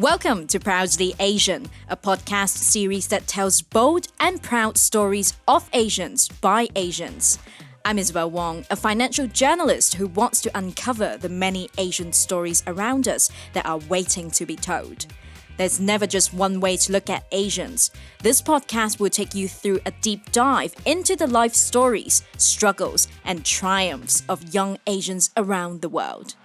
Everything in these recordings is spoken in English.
Welcome to Proudly Asian, a podcast series that tells bold and proud stories of Asians by Asians. I'm Isabel Wong, a financial journalist who wants to uncover the many Asian stories around us that are waiting to be told. There's never just one way to look at Asians. This podcast will take you through a deep dive into the life stories, struggles, and triumphs of young Asians around the world.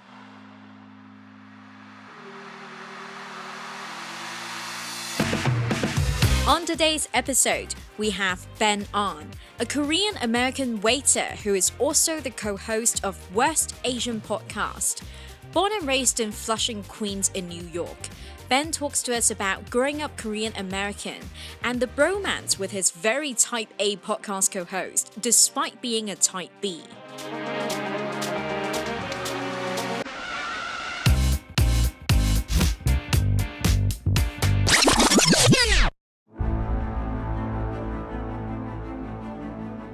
On today's episode, we have Ben On, a Korean-American waiter who is also the co-host of Worst Asian Podcast. Born and raised in Flushing, Queens in New York, Ben talks to us about growing up Korean-American and the bromance with his very Type A podcast co-host, despite being a Type B.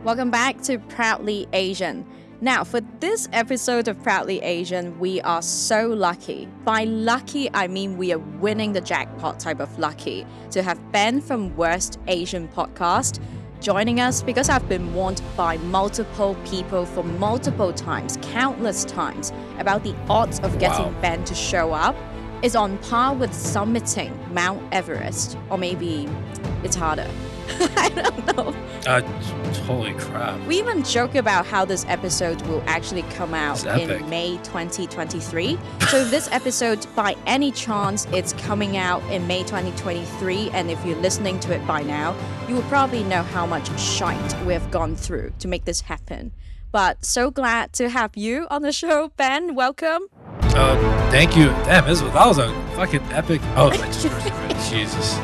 Welcome back to Proudly Asian. Now, for this episode of Proudly Asian, we are so lucky. By lucky, I mean we are winning the jackpot type of lucky to have Ben from Worst Asian Podcast joining us, because I've been warned by multiple people for multiple times, countless times, about the odds of getting Ben to show up is on par with summiting Mount Everest, or maybe it's harder. I don't know. Holy crap. We even joke about how this episode will actually come out in May 2023. So if this episode, by any chance, it's coming out in May 2023, and if you're listening to it by now, you will probably know how much shite we have gone through to make this happen. But so glad to have you on the show, Ben. Welcome. Thank you. Damn, Isabel, that was a fucking epic. Oh, Jesus.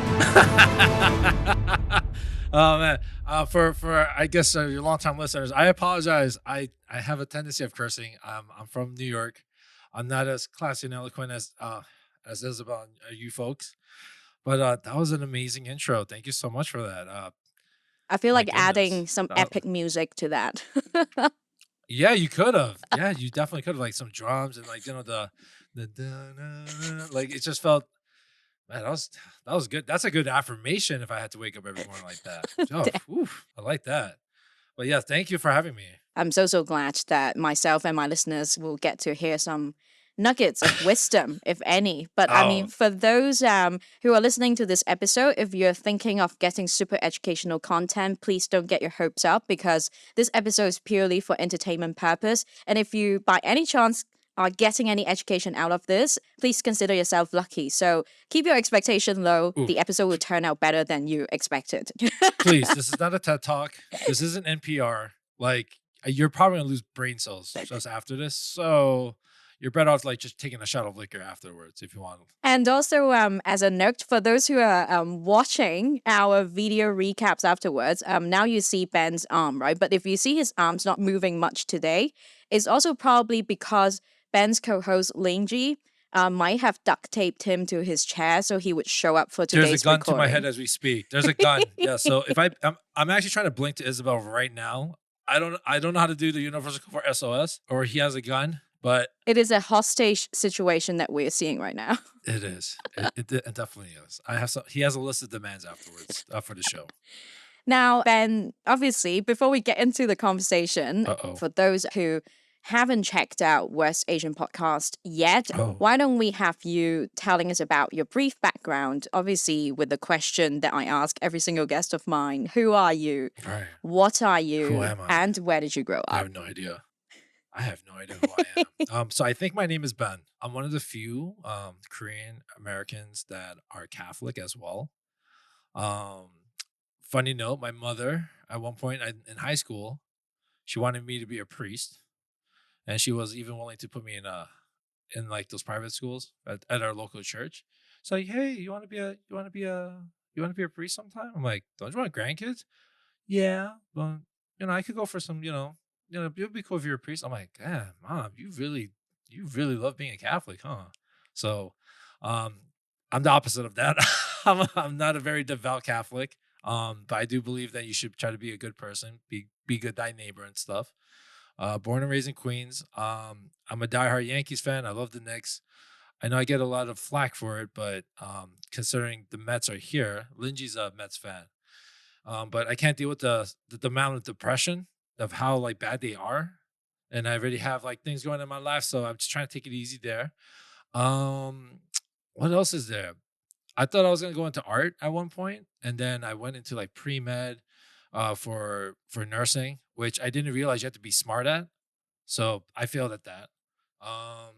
Oh man. For I guess your longtime listeners, I apologize. I have a tendency of cursing. I'm from New York. I'm not as classy and eloquent as Isabel and you folks. But that was an amazing intro. Thank you so much for that. I feel like adding some epic music to that. Yeah, you could have. Yeah, you definitely could have, like some drums and like the like it just felt. Man, that was good. That's a good affirmation if I had to wake up every morning like that. Oh, I like that. But yeah, thank you for having me. I'm so glad that myself and my listeners will get to hear some nuggets of wisdom, if any. But I mean, for those who are listening to this episode, if you're thinking of getting super educational content, please don't get your hopes up, because this episode is purely for entertainment purpose. And if you, by any chance, are getting any education out of this, please consider yourself lucky. So keep your expectation low. Ooh. The episode will turn out better than you expected. Please, this is not a TED Talk. This isn't NPR. Like, you're probably going to lose brain cells just after this. So you're better off like just taking a shot of liquor afterwards if you want. And also, as a note, for those who are watching our video recaps afterwards, now you see Ben's arm, right? But if you see his arms not moving much today, it's also probably because Ben's co-host Linji might have duct taped him to his chair so he would show up for today's There's a gun recording. to my head as we speak. There's a gun. Yeah. So if I'm actually trying to blink to Isabel right now. I don't know how to do the universal for SOS, or he has a gun, but it is a hostage situation that we're seeing right now. It is. It definitely is. He has a list of demands afterwards for the show. Now, Ben, obviously, before we get into the conversation, for those who haven't checked out West Asian Podcast yet, why don't we have you telling us about your brief background, obviously with the question that I ask every single guest of mine: who are you? Right. What are you? Who am I? And where did you grow up? I have no idea. Who I am. So I think my name is Ben. I'm one of the few Korean Americans that are Catholic as well. Funny note, my mother, at one point in high school, she wanted me to be a priest. And she was even willing to put me in like those private schools at our local church. So like, hey, you want to be a priest sometime? I'm like, don't you want grandkids? Yeah, but I could go for some, it would be cool if you're a priest. I'm like, damn, Mom, you really love being a Catholic, huh? So, I'm the opposite of that. I'm not a very devout Catholic. But I do believe that you should try to be a good person, be good thy neighbor and stuff. Born and raised in Queens. I'm a diehard Yankees fan. I love the Knicks. I know I get a lot of flack for it, but considering the Mets are here, Linji's a Mets fan. But I can't deal with the amount of depression of how like bad they are, and I already have like things going in my life, so I'm just trying to take it easy there. Um, what else is there? I thought I was gonna go into art at one point, and then I went into like pre med, for nursing, which I didn't realize you have to be smart at. So I failed at that. Um,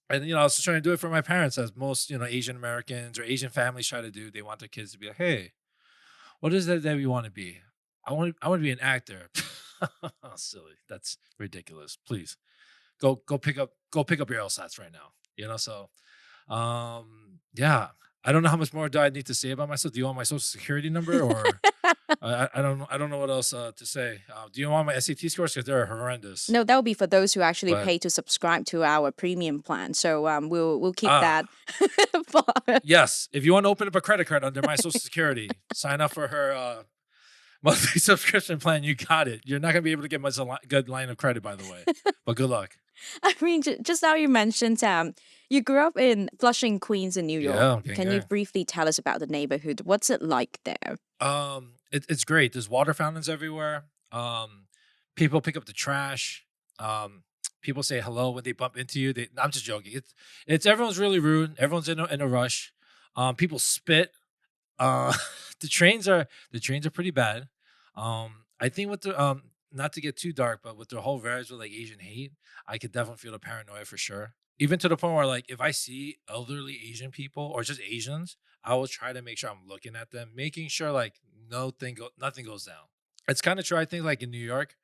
and I was just trying to do it for my parents, as most Asian Americans or Asian families try to do. They want their kids to be like, hey, what is it that we want to be? I want to be an actor. Silly. That's ridiculous. Please go pick up your LSATs right now. So yeah. I don't know how much more do I need to say about myself. Do you want my social security number, or I don't know what else to say. Do you want my SAT scores, because they're horrendous? No, that will be for those who actually But pay to subscribe to our premium plan. So we'll keep that. ah for- yes, if you want to open up a credit card under my social security, sign up for her monthly subscription plan. You got it. You're not gonna be able to get much good line of credit, by the way. But good luck. I mean, just now you mentioned you grew up in Flushing, Queens, in New York. Yeah, gang Can you gang. briefly tell us about the neighborhood? What's it like there? It's great. There's water fountains everywhere. People pick up the trash. Um, People say hello when they bump into you. I'm just joking. It's everyone's really rude. Everyone's in a rush. People spit. Uh, the trains are pretty bad. I think with the not to get too dark, but with the whole rise with like Asian hate, I could definitely feel the paranoia for sure. Even to the point where like if I see elderly Asian people or just Asians, I will try to make sure I'm looking at them, making sure like nothing goes down. It's kind of true. I think like in New York,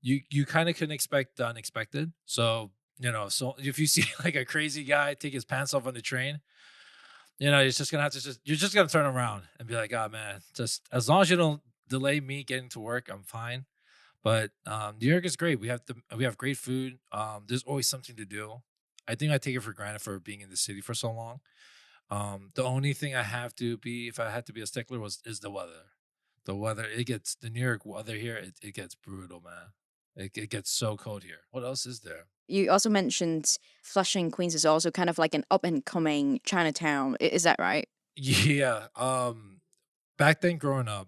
you kind of can expect the unexpected. So if you see like a crazy guy take his pants off on the train, it's just gonna have to you're just gonna turn around and be like, oh man, just as long as you don't delay me getting to work, I'm fine. But New York is great. We have great food. There's always something to do. I think I take it for granted for being in the city for so long. The only thing I have to be, if I had to be a stickler, is the weather. The weather, the New York weather here. It gets brutal, man. It gets so cold here. What else is there? You also mentioned Flushing, Queens is also kind of like an up and coming Chinatown. Is that right? Yeah. Back then, growing up,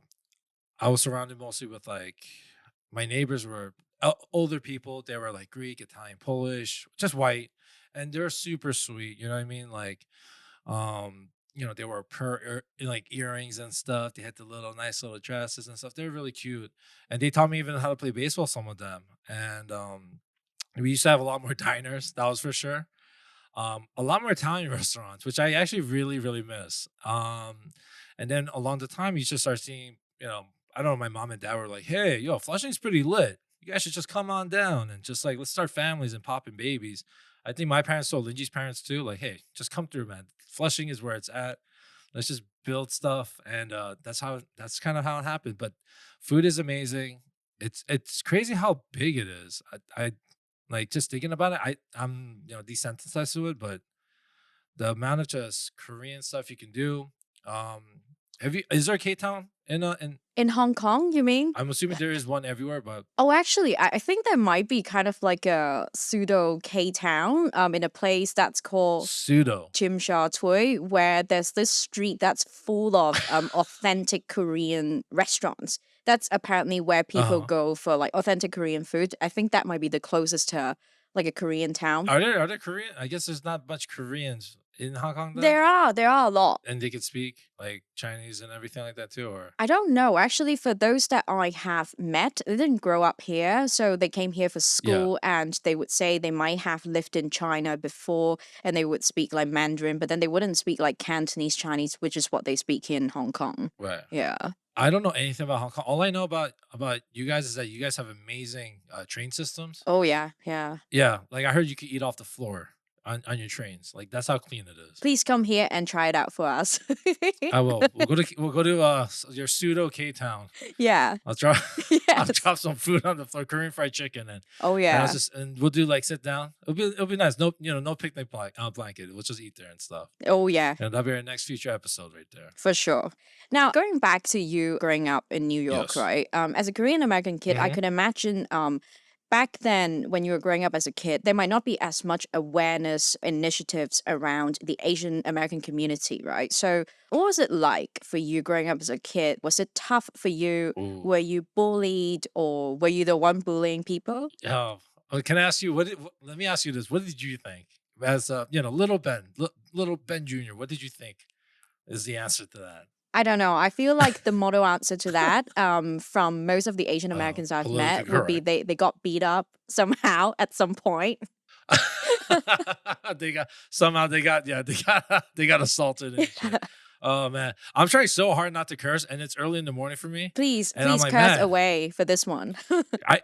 I was surrounded mostly with like my neighbors were older people. They were like Greek, Italian, Polish, just white, and they're super sweet. You know what I mean? Like, they were like earrings and stuff. They had the little nice little dresses and stuff. They're really cute, and they taught me even how to play baseball. Some of them, and we used to have a lot more diners. That was for sure. A lot more Italian restaurants, which I actually really, really miss. And then along the time, you just start seeing, I don't know, my mom and dad were like, hey, yo, Flushing's pretty lit. You guys should just come on down and just like, let's start families and popping babies. I think my parents told Linji's parents too, like, hey, just come through, man. Flushing is where it's at. Let's just build stuff. And that's kind of how it happened. But food is amazing. It's crazy how big it is. I like just thinking about it, I'm desensitized to it, but the amount of just Korean stuff you can do. Have you is there a K Town in In Hong Kong, you mean? I'm assuming there is one everywhere, but Oh, actually, I think there might be kind of like a pseudo K town in a place that's called pseudo. Chim Sha Tui, where there's this street that's full of authentic Korean restaurants. That's apparently where people Uh-huh. go for like authentic Korean food. I think that might be the closest to like a Korean town. Are there Korean? I guess there's not much Koreans in Hong Kong then, There are a lot. and they could speak like Chinese and everything like that too, or I don't know. Actually, for those that I have met, they didn't grow up here. So they came here for yeah, school and they would say they might have lived in China before and they would speak like Mandarin, but then they wouldn't speak like Cantonese Chinese, which is what they speak in Hong Kong. right. Yeah. I don't know anything about Hong Kong. All I know about you guys is that you guys have amazing train systems. Oh, yeah. Yeah. Yeah, like I heard you could eat off the floor on your trains. Like that's how clean it is. Please come here and try it out for us. I will. We'll go to your pseudo K Town. Yeah. I'll drop I'll Yes. drop some food on the floor, Korean fried chicken, Oh, and I'll yeah. just and we'll do like sit down. It'll be nice. No, no picnic blanket. We'll just eat there and stuff. Oh, yeah. And that'll be our next future episode right there. For sure. Now, going back to you growing up in New York, Yes. right? As a Korean American kid, I Hmm. could imagine back then, when you were growing up as a kid, there might not be as much awareness initiatives around the Asian American community, right? So, what was it like for you growing up as a kid? Was it tough for you? Ooh. Were you bullied, or were you the one bullying people? Oh, can I ask you let me ask you this. What did you think? As little Ben Jr., what did you think is the answer to that? I don't know. I feel like the model answer to that, from most of the Asian Oh, Americans I've politically met, would be correct. they got beat up somehow at some point. They got somehow they got assaulted and shit. Oh man, I'm trying so hard not to curse, and it's early in the morning for me, Please, and I'm please like, curse man, away for this one. I.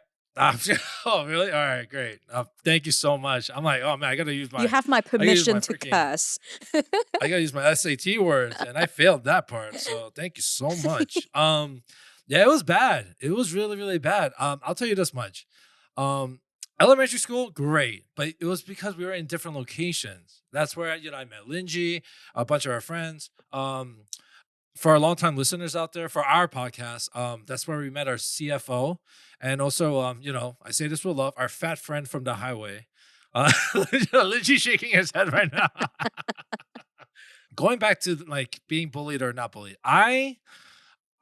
Oh really? All right, great. Thank you so much. I'm like, oh man, You have my I gotta use my permission to freaking curse. I gotta use my SAT words, and I failed that part. So thank you so much. Yeah, it was bad. It was really, really bad. I'll tell you this much. Um, Elementary school, great, but it was because we were in different locations. That's where I met Linji, a bunch of our friends. For our longtime listeners out there, for our podcast, that's where we met our CFO, and also, I say this with love, our fat friend from the highway. Linji shaking his head right now. Going back to like being bullied or not bullied, I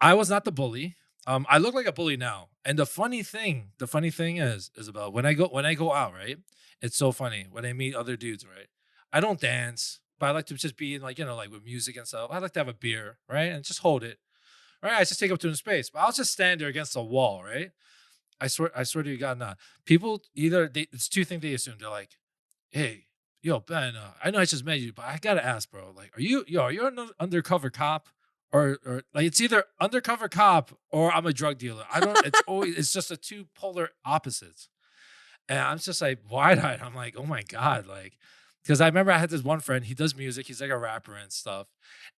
was not the bully. I look like a bully now. And the funny thing is, Isabel, when I go out, right? It's so funny when I meet other dudes, right? I don't dance, but I like to just be in like, like with music and stuff. I like to have a beer, right? And just hold it. Right. I just take up to the space. But I'll just stand there against the wall, right? I swear to you, God, not. People it's two things they assume. They're like, hey, yo, Ben, I know I just met you, but I gotta ask, bro. Like, are you an undercover cop? Or like it's either undercover cop or I'm a drug dealer. I don't, it's just a two polar opposites. And I'm just like wide eyed. I'm like, oh my God. Like, because I remember I had this one friend, he does music, he's like a rapper and stuff.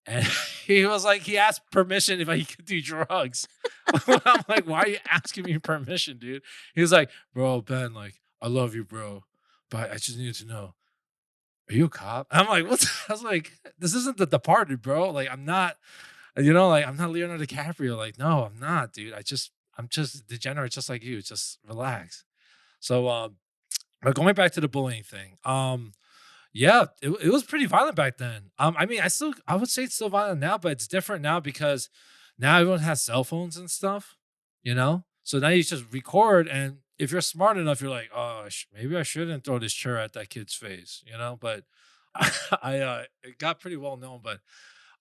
And he was like, he asked permission if he could do drugs. I'm like, why are you asking me permission, dude? He was like, bro, Ben, like, I love you, bro. But I just needed to know, are you a cop? I'm like, what? I was like, this isn't The Departed, bro. Like, I'm not, like I'm not Leonardo DiCaprio. Like, no, I'm not, dude. I'm just degenerate, just like you. Just relax. So, but going back to the bullying thing, yeah, it was pretty violent back then. I mean, I would say it's still violent now, but it's different now because now everyone has cell phones and stuff, So now you just record, and if you're smart enough, you're like, oh, maybe I shouldn't throw this chair at that kid's face. But it got pretty well known. But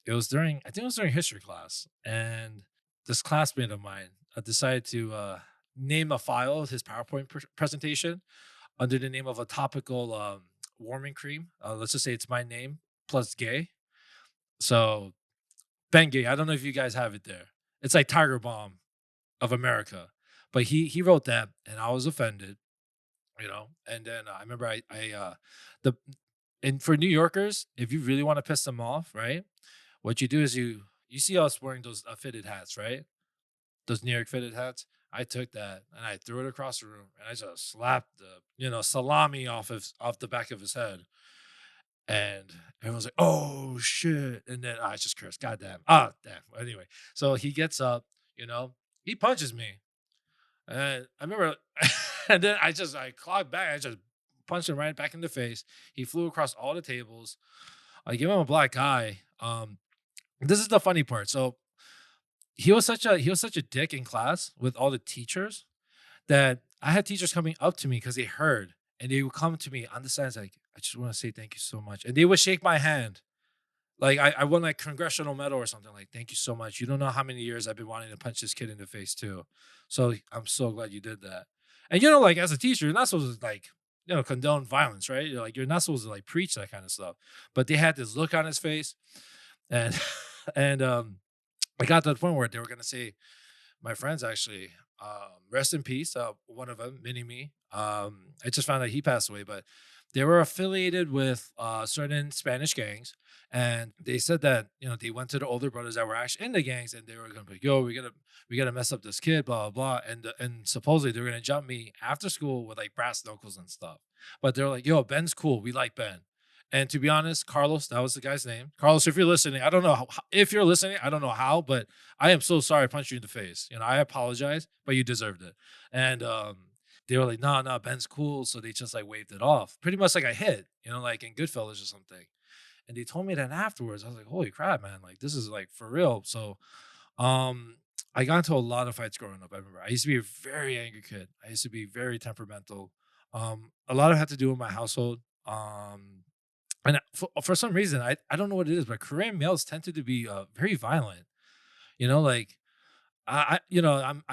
I think it was during history class, and this classmate of mine decided to name a file of his PowerPoint presentation under the name of a topical warming cream. Let's just say it's my name plus gay. So Ben Gay. I don't know if you guys have it there. It's like Tiger Bomb of America, but he wrote that, and I was offended. And then I remember the and for New Yorkers, if you really want to piss them off, right? What you do is you see us wearing those fitted hats, right? Those New York fitted hats. I took that and I threw it across the room and I just slapped the salami off the back of his head. And everyone's like, "Oh shit!" And then I just cursed, "God damn!" Ah, damn. Anyway, so he gets up, he punches me, and I remember, and then I clogged back. I just punched him right back in the face. He flew across all the tables. I gave him a black eye. This is the funny part. So he was such a dick in class with all the teachers that I had teachers coming up to me because they heard, and they would come to me on the sides like, I just want to say thank you so much. And they would shake my hand. Like I won like congressional medal or something, like, thank you so much. You don't know how many years I've been wanting to punch this kid in the face too. So I'm so glad you did that. And like as a teacher, you're not supposed to like, condone violence, right? You're not supposed to like preach that kind of stuff. But they had this look on his face, and and I got to the point where they were gonna say, my friends actually, rest in peace. One of them, Mini Me. I just found out he passed away, but they were affiliated with certain Spanish gangs, and they said that they went to the older brothers that were actually in the gangs, and they were gonna be, yo, we gotta mess up this kid, blah blah blah, and supposedly they were gonna jump me after school with like brass knuckles and stuff. But they're like, yo, Ben's cool. We like Ben. And to be honest, Carlos, that was the guy's name. Carlos, if you're listening, I don't know if you're listening, I don't know how, but I am so sorry I punched you in the face. I apologize, but you deserved it. And they were like, "No, no, Ben's cool," so they just, like, waved it off. Pretty much like I hit, like in Goodfellas or something. And they told me that afterwards. I was like, "Holy crap, man, like, this is, like, for real." So, um, I got into a lot of fights growing up, I remember. I used to be a very angry kid. I used to be very temperamental. A lot of it had to do with my household. And for some reason, I don't know what it is, but Korean males tend to be, very violent, like I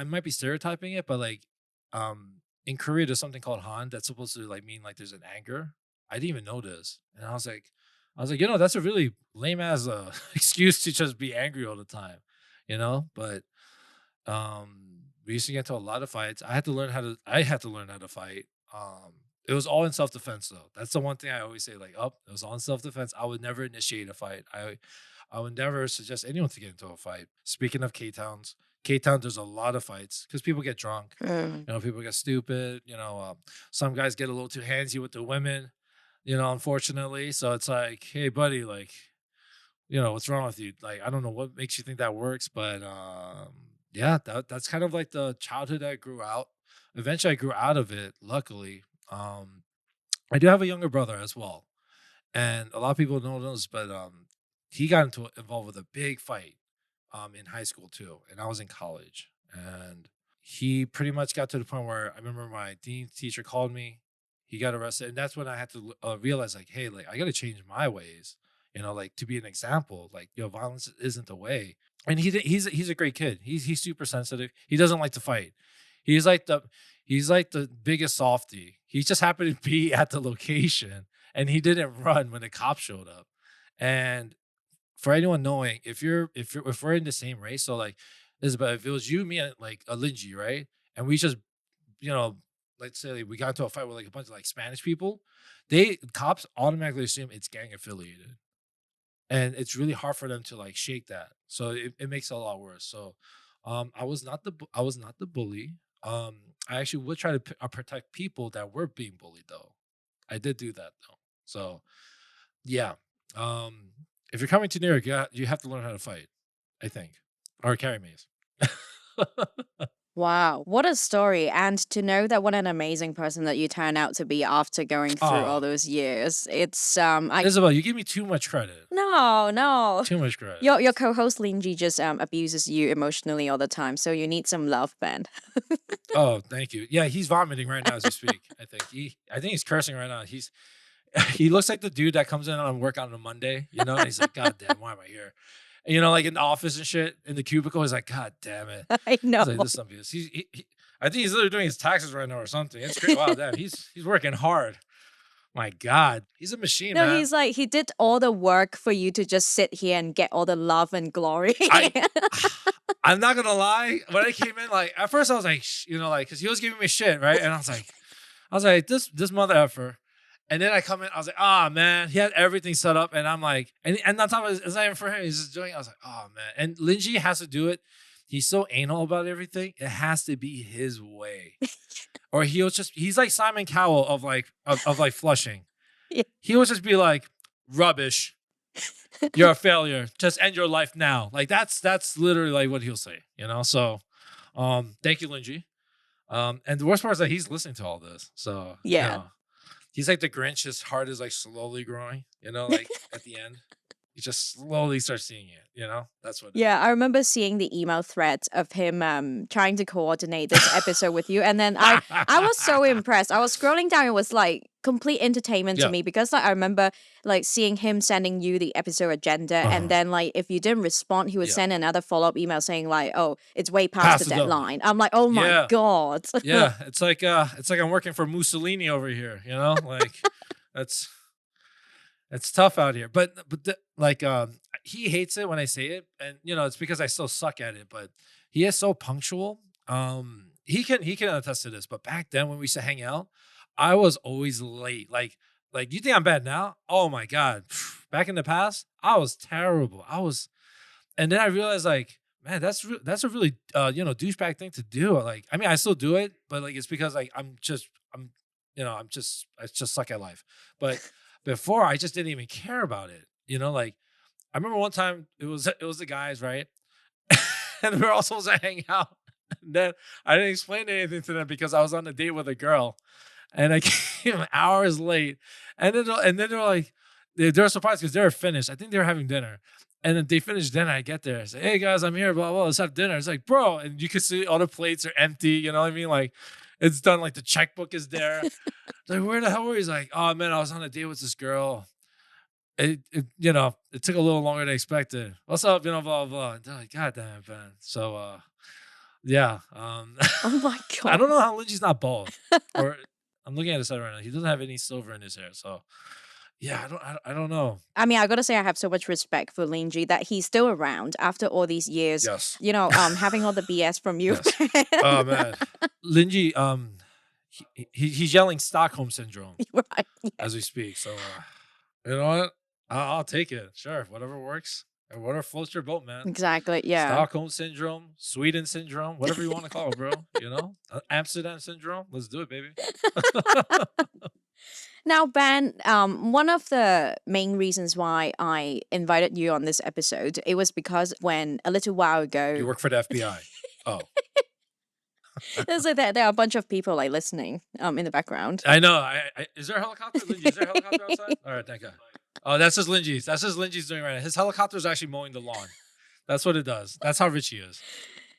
might be stereotyping it, but in Korea, there's something called Han that's supposed to like mean like there's an anger. I didn't even know this, and I was like, that's a really lame ass excuse to just be angry all the time, But we used to get into a lot of fights. I had to learn how to fight. It was all in self defense though. That's the one thing I always say. Like, oh, it was all in self defense. I would never initiate a fight. I would never suggest anyone to get into a fight. Speaking of K Town, there's a lot of fights because people get drunk. Mm. People get stupid. Some guys get a little too handsy with the women. Unfortunately, so it's like, hey, buddy, like, what's wrong with you? Like, I don't know what makes you think that works, but yeah, that's kind of like the childhood I grew out. Eventually, I grew out of it. Luckily, I do have a younger brother as well, and a lot of people don't know this, but he got involved with a big fight in high school too, and I was in college, and he pretty much got to the point where I remember my dean teacher called me. He got arrested, and that's when I had to realize, like, hey, like I got to change my ways, like to be an example. Like, violence isn't the way. And he's a great kid. He's super sensitive. He doesn't like to fight. He's like the he's like the biggest softy. He just happened to be at the location, and he didn't run when the cops showed up. And for anyone knowing, if we're in the same race, so like Isabel, if it was you, me, and like a Linji, right? And we just, you know, let's say like, we got into a fight with like a bunch of like Spanish people, cops automatically assume it's gang affiliated. And it's really hard for them to like shake that. So it makes it a lot worse. So I was not the bully. I actually would try to protect people that were being bullied though. I did do that though. So yeah. Um, if you're coming to New York, you have to learn how to fight, I think, or carry mace. Wow, what a story. And to know that what an amazing person that you turn out to be after going through all Oh, those years. It's I Isabel, you give me too much credit. no, no. Too much credit. Your co-host Linji just abuses you emotionally all the time, so you need some love, Ben. Oh, thank you. Yeah, he's vomiting right now as we speak. I think he's cursing right now. He looks like the dude that comes in on work on a Monday, and he's like, God damn, why am I here? And, like in the office and shit, in the cubicle, he's like, God damn it. I know. He's like, this is something. I think he's literally doing his taxes right now or something. It's great. Wow, damn, he's working hard. My God, he's a machine, No, man. he's like he did all the work for you to just sit here and get all the love and glory. I I'm not gonna lie. When I came in, like at first I was like, like because he was giving me shit, right? And I was like, this mother effer. And then I come in, I was like, ah man, he had everything set up, and I'm like, and on top of it, it's not even for him. He's just doing it. I was like, oh man. And Linji has to do it. He's so anal about everything. It has to be his way, or he's like Simon Cowell of like Flushing. Yeah. He'll just be like, rubbish. You're a failure. Just end your life now. Like that's literally like what he'll say. So thank you, Linji. And the worst part is that he's listening to all this. So Yeah. he's like the Grinch. His heart is like slowly growing, like at the end. He just slowly starts seeing it. That's what it Yeah, I remember seeing the email thread of him trying to coordinate this episode with you, and then I was so impressed. I was scrolling down; it was like complete entertainment to Yeah. me because like I remember like seeing him sending you the episode agenda, and Uh-huh. then like if you didn't respond, he would Yeah. send another follow up email saying like, "Oh, it's way past Past the the deadline. deadline." I'm like, "Oh my Yeah. god!" Yeah. It's like I'm working for Mussolini over here, like that's it's tough out here. But he hates it when I say it, and it's because I still suck at it, but he is so punctual. He can attest to this, but back then when we used to hang out, I was always late. Like you think I'm bad now? Oh my God. Back in the past, I was terrible. And then I realized like, man, that's a really douchebag thing to do. Like, I mean, I still do it, but like it's because like I just suck at life. But before I just didn't even care about it. Like I remember one time it was the guys, right? And we were all supposed to hang out. And then I didn't explain anything to them because I was on a date with a girl, and I came hours late. And then they're like, they're surprised because they're finished. I think they were having dinner. And then they finished dinner. I get there. I say, hey guys, I'm here. Blah, blah. Let's have dinner. It's like, bro. And you can see all the plates are empty. You know what I mean? Like, it's done. Like, the checkbook is there. Like, where the hell were you? He's like, oh man, I was on a date with this girl. It took a little longer than expected. What's up? Blah, blah, blah. And they're like, God damn it, man. So, yeah. Oh my I god. don't know how Linji's not bald. Or I'm looking at his head right now. He doesn't have any silver in his hair. So, yeah, I don't know. I mean, I gotta say, I have so much respect for Linji that he's still around after all these years. Yes. Having all the BS from you. Yes. Oh man, Linji, he's yelling Stockholm syndrome Right. as we speak. So, you know what? I'll take it. Sure, whatever works. And whatever floats your boat, man. Exactly. Yeah. Stockholm syndrome, Sweden syndrome, whatever you want to call it, bro. Amsterdam syndrome. Let's do it, baby. Now, Ben, one of the main reasons why I invited you on this episode, it was because when a little while ago, You work for the FBI. Oh, there's like there are a bunch of people like listening in the background. I know. Is there a helicopter? Linji, is there a helicopter outside? All right, thank God. Oh, that's just Linji's. That's just Linji's doing right now. His helicopter is actually mowing the lawn. That's what it does. That's how rich he is.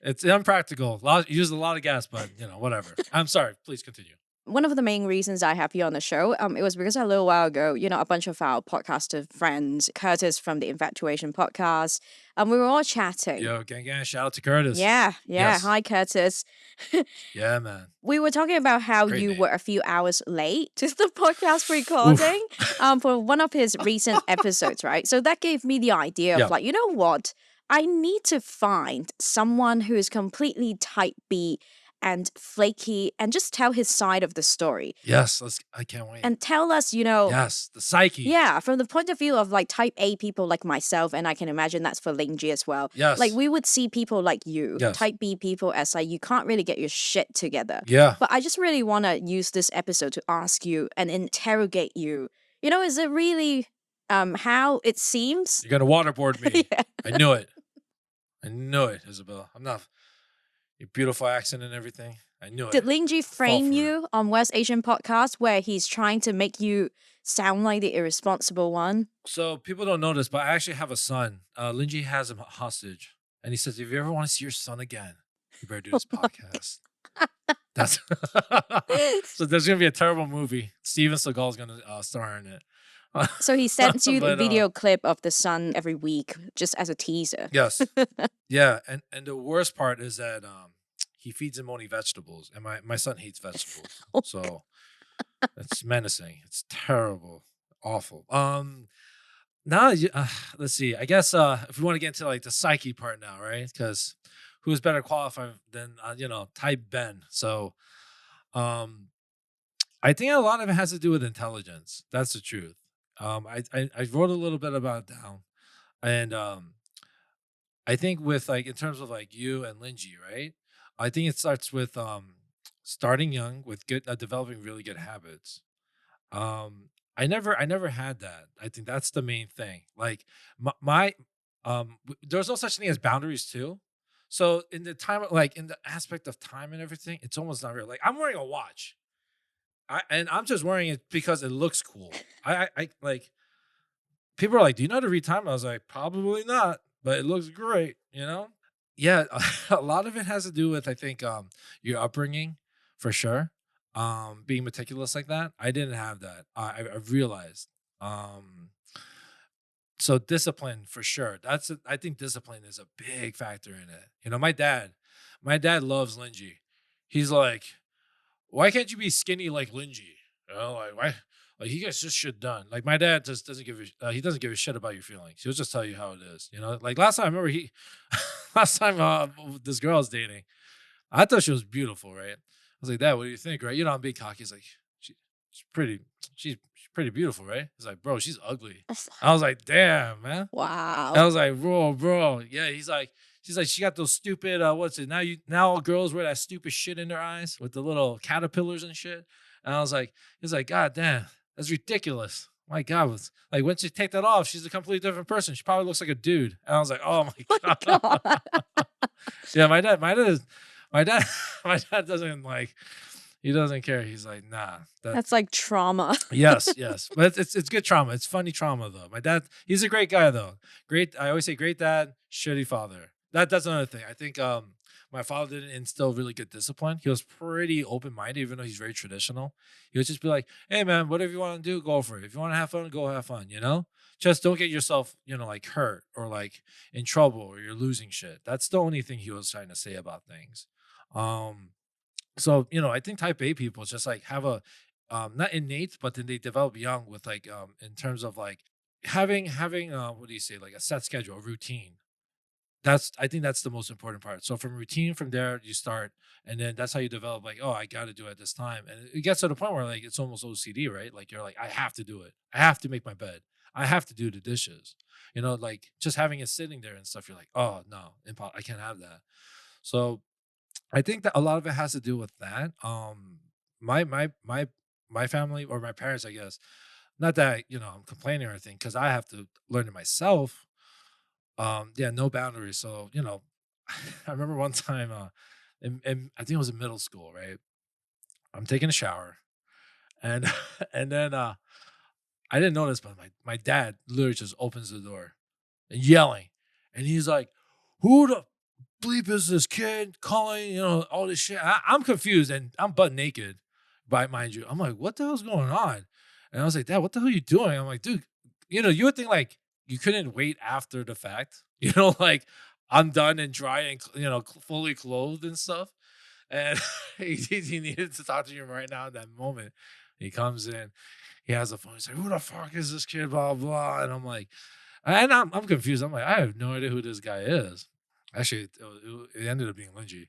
It's impractical. Uses a lot of gas, but whatever. I'm sorry. Please continue. One of the main reasons I have you on the show, it was because a little while ago, a bunch of our podcaster friends, Curtis from the Infatuation podcast, we were all chatting. Yo, gang, shout out to Curtis. Yeah. Yes. Hi, Curtis. Yeah, man. We were talking about how Great you name. were a few hours late to the podcast recording for one of his recent episodes, right? So that gave me the idea of Yeah. like, you know what? I need to find someone who is completely type B and flaky and just tell his side of the story Yes, I can't wait. and tell us, Yes, the psyche. yeah, from the point of view of like type A people like myself, and I can imagine that's for Ling Ji as well. Yes. Like we would see people like you, Yes. type B people, as like you can't really get your shit together. Yeah. But I just really want to use this episode to ask you and interrogate you. Is it really how it seems? You're gonna waterboard me. Yeah. I knew it. I knew it, Isabel. I'm not your beautiful accent and everything. I knew it. Did Ling Ji frame for you on West Asian podcast where he's trying to make you sound like the irresponsible one? So people don't know this, but I actually have a son. Linji has him hostage, and he says, "If you ever want to see your son again, you better do this podcast." That's so. There's gonna be a terrible movie. Steven Seagal's gonna star in it. So he sends you the But, video clip of the son every week just as a teaser. Yes. Yeah, and the worst part is that he feeds him only vegetables, and my son hates vegetables, Oh, so it's menacing. It's terrible, awful. Now let's see. I guess if we want to get into like the psyche part now, right? Because who's better qualified than Type Ben? So, I think a lot of it has to do with intelligence. That's the truth. I wrote a little bit about it down, and I think with like in terms of like you and Linji, right? I think it starts with starting young with good developing really good habits. I never had that. I think that's the main thing. Like there's no such thing as boundaries too. So in the time, like in the aspect of time and everything, it's almost not real. Like I'm wearing a watch, and I'm just wearing it because it looks cool. I like people are like, "Do you know how to read time?" I was like, "Probably not, but it looks great." Yeah, a lot of it has to do with I think your upbringing for sure. Being meticulous like that, I didn't have that. I realized. So discipline for sure. I think discipline is a big factor in it. My dad loves Linji. He's like, why can't you be skinny like Linji? Like why? Like he gets just shit done. Like my dad just doesn't he doesn't give a shit about your feelings. He'll just tell you how it is. Like last time I remember last time this girl I was dating, I thought she was beautiful, right? I was like, Dad, what do you think, right? I'm being cocky. He's like, she's pretty, she's pretty beautiful, right? He's like, bro, she's ugly. I was like, damn, man. Wow. I was like, bro. Yeah, she's like, she got those stupid, what's it? Now all girls wear that stupid shit in their eyes with the little caterpillars and shit. And I was like, he's like, God damn, that's ridiculous. My God, like once you take that off, she's a completely different person. She probably looks like a dude. And I was like, oh my God. God. Yeah, my dad is. My dad my dad doesn't like he doesn't care. He's like, "Nah, that." That's like trauma. Yes, yes, but it's good trauma. It's funny trauma though. My dad, he's a great guy though. Great. I always say great dad, shitty father. That's another thing. I think my father didn't instill really good discipline. He was pretty open minded, even though he's very traditional. He would just be like, "Hey man, whatever you want to do, go for it. If you want to have fun, go have fun. You know, just don't get yourself, like hurt or like in trouble or you're losing shit." That's the only thing he was trying to say about things. Um, so, I think type A people just like have a not innate, but then they develop young with like in terms of like having what do you say, like a set schedule, a routine. I think that's the most important part. So from routine, from there you start, and then that's how you develop like, oh, I gotta do it at this time. And it gets to the point where like it's almost OCD, right? Like you're like, I have to do it. I have to make my bed. I have to do the dishes. Like just having it sitting there and stuff, you're like, oh no, I can't have that. So I think that a lot of it has to do with that. My family or my parents, I guess. Not that I'm complaining or anything, because I have to learn it myself. Yeah, no boundaries. So I remember one time, I think it was in middle school, right? I'm taking a shower, and and then I didn't notice, but my dad literally just opens the door and yelling, and he's like, "Who the bleep is this kid calling, all this shit?" I'm confused and I'm butt naked, by mind you. I'm like, what the hell's going on? And I was like, Dad, what the hell are you doing? I'm like, dude, you would think like you couldn't wait after the fact, like I'm done and dry and fully clothed and stuff. And he needed to talk to you right now in that moment. He comes in, he has a phone. He's like, "Who the fuck is this kid?" Blah blah. And I'm like, and I'm confused. I'm like, I have no idea who this guy is. Actually, it ended up being Lindsay.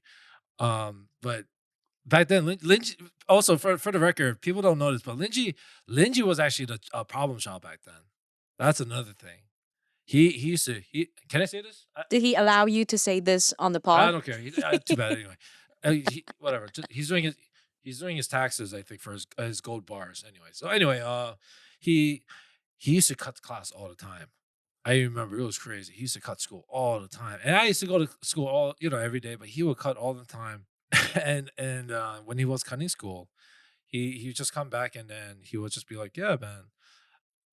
But back then, Lindsay. Also, for the record, people don't know this, but Lindsay was actually the problem child back then. That's another thing. He used to. Can I say this? Did he allow you to say this on the I pod? don't care. Too bad anyway. Whatever. He's doing his taxes, I think, for his gold bars. Anyway, so anyway, he he used to cut class all the time. I remember it was crazy. He used to cut school all the time, and I used to go to school all every day, but he would cut all the time. And when he was cutting school, he would just come back and then he would just be like, "Yeah, man."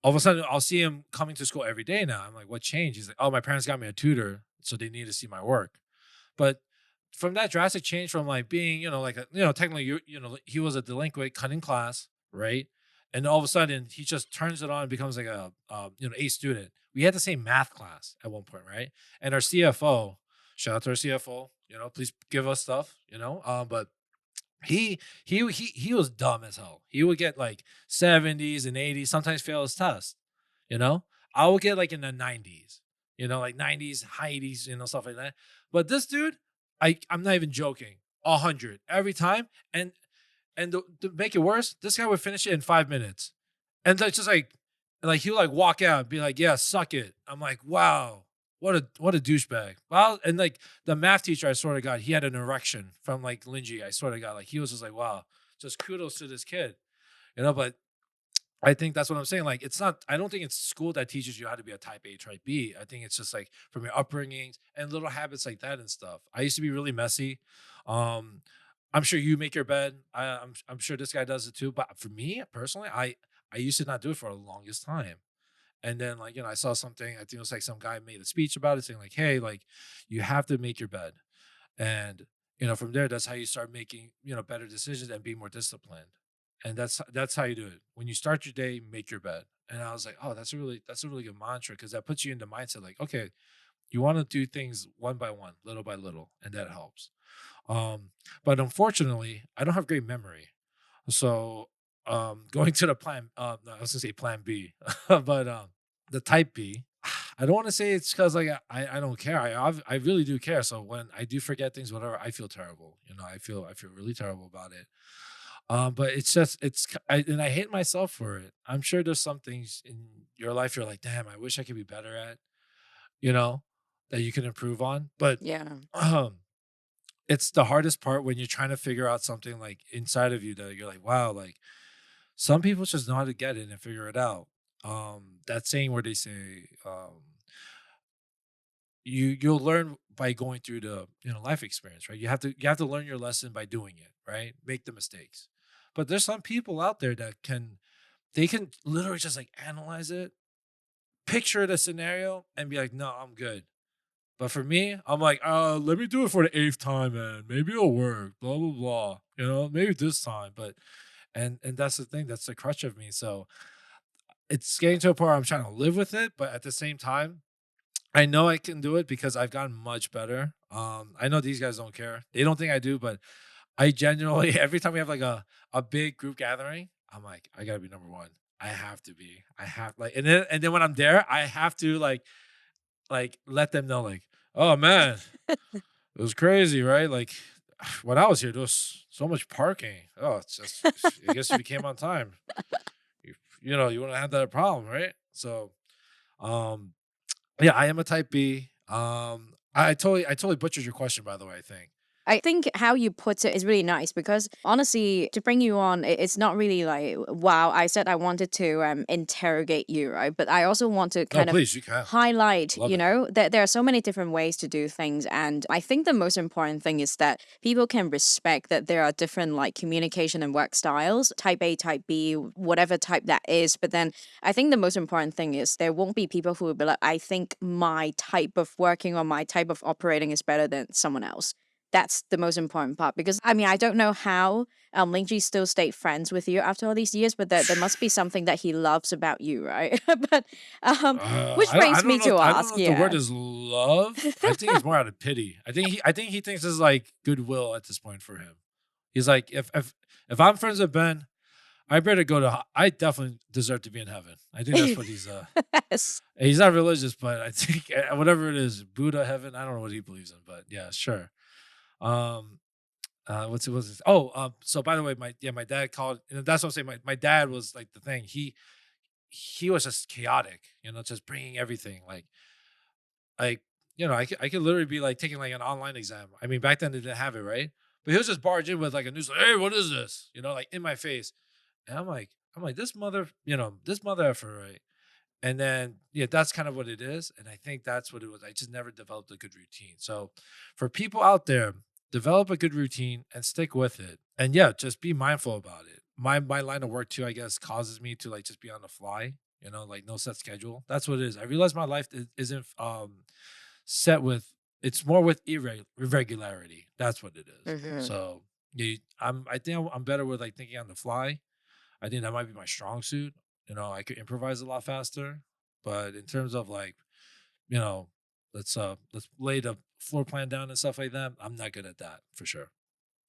All of a sudden, I'll see him coming to school every day now. I'm like, "What changed?" He's like, "Oh, my parents got me a tutor, so they need to see my work." But from that drastic change from like being, like technically he was a delinquent cutting class, right? And all of a sudden he just turns it on and becomes like a student. We had the same math class at one point, right? And our CFO, shout out to our CFO, please give us stuff, but he was dumb as hell. He would get like 70s and 80s, sometimes fail his test. You know, I would get like in the 90s, like 90s, high 80s, stuff like that. But this dude, I'm not even joking, 100 every time. And to make it worse, this guy would finish it in 5 minutes, and that's just like he would like walk out and be like, "Yeah, suck it." I'm like, wow. What a douchebag. Well, and like the math teacher, I sort of got, he had an erection from like Linji. I sort of got like he was just like, wow, just kudos to this kid, But I think that's what I'm saying. Like, it's not. I don't think it's school that teaches you how to be a type A, type B. I think it's just like from your upbringings and little habits like that and stuff. I used to be really messy. Um, I'm sure you make your bed. I'm sure this guy does it too. But for me personally, I used to not do it for the longest time. And then like I saw something. I think it was like some guy made a speech about it, saying like, hey, like you have to make your bed. And from there, that's how you start making better decisions and be more disciplined. And that's how you do it. When you start your day, make your bed. And I was like, oh, that's a really good mantra, because that puts you in the mindset like, okay, you want to do things one by one, little by little, and that helps. But unfortunately, I don't have great memory. So going to the plan, no, I was gonna say plan B, but the type B. I don't want to say it's because like I don't care. I really do care. So when I do forget things, whatever, I feel terrible. I feel really terrible about it. But it's just and I hate myself for it. I'm sure there's some things in your life you're like, damn, I wish I could be better at. You know, that you can improve on. But Yeah. um, it's the hardest part when you're trying to figure out something like inside of you that you're like, wow, like some people just know how to get it and figure it out. That saying where they say, you'll learn by going through the life experience, right? You have to learn your lesson by doing it, right? Make the mistakes. But there's some people out there that can literally just like analyze it, picture the scenario, and be like, no, I'm good. But for me, I'm like, let me do it for the eighth time, man. Maybe it'll work. Blah blah blah. Maybe this time. But and that's the thing. That's the crutch of me. So it's getting to a point where I'm trying to live with it, but at the same time, I know I can do it because I've gotten much better. I know these guys don't care. They don't think I do, but I genuinely every time we have like a big group gathering, I'm like, I gotta be number one. I have to be. I have like, and then when I'm there, I have to like let them know like, oh man, it was crazy, right? Like when I was here, there was so much parking. Oh, it's just I guess if you came on time, you wouldn't have that problem, right? So um yeah, I am a type B. I totally butchered your question, by the way, I think. I think how you put it is really nice because honestly, to bring you on, it's not really like, wow, I said I wanted to interrogate you, right? But I also want to No, kind of please, you can. highlight, Love it. that there are so many different ways to do things. And I think the most important thing is that people can respect that there are different like communication and work styles, type A, type B, whatever type that is. But then I think the most important thing is there won't be people who will be like, I think my type of working or my type of operating is better than someone else. That's the most important part because I mean I don't know how Linji still stayed friends with you after all these years, but there must be something that he loves about you, right? but which I brings don't me know. to I don't ask, know if the word yeah. is love. I think it's more out of pity. I think he thinks it's like goodwill at this point for him. He's like, if I'm friends with Ben, I better go to. I definitely deserve to be in heaven. I think that's what Yes. he's not religious, but I think whatever it is, Buddha heaven. I don't know what he believes in, but yeah, sure. Um, what's it was this? Oh, so by the way, my dad called. That's what I'm saying. My dad was like the thing. He was just chaotic. Just bringing everything like I could literally be like taking like an online exam. I mean, back then they didn't have it, right? But he was just barge in with like a news, like, hey, what is this? Like in my face, and I'm like this mother effer, right? And then yeah, that's kind of what it is, and I think that's what it was. I just never developed a good routine. So for people out there, develop a good routine and stick with it. And yeah, just be mindful about it. My line of work too, I guess, causes me to like just be on the fly. Like no set schedule. That's what it is. I realize my life isn't set with. It's more with irregularity. That's what it is. Mhm. So yeah, I think I'm better with like thinking on the fly. I think that might be my strong suit. I could improvise a lot faster. But in terms of like, you know, let's lay the floor plan down and stuff like that. I'm not good at that for sure.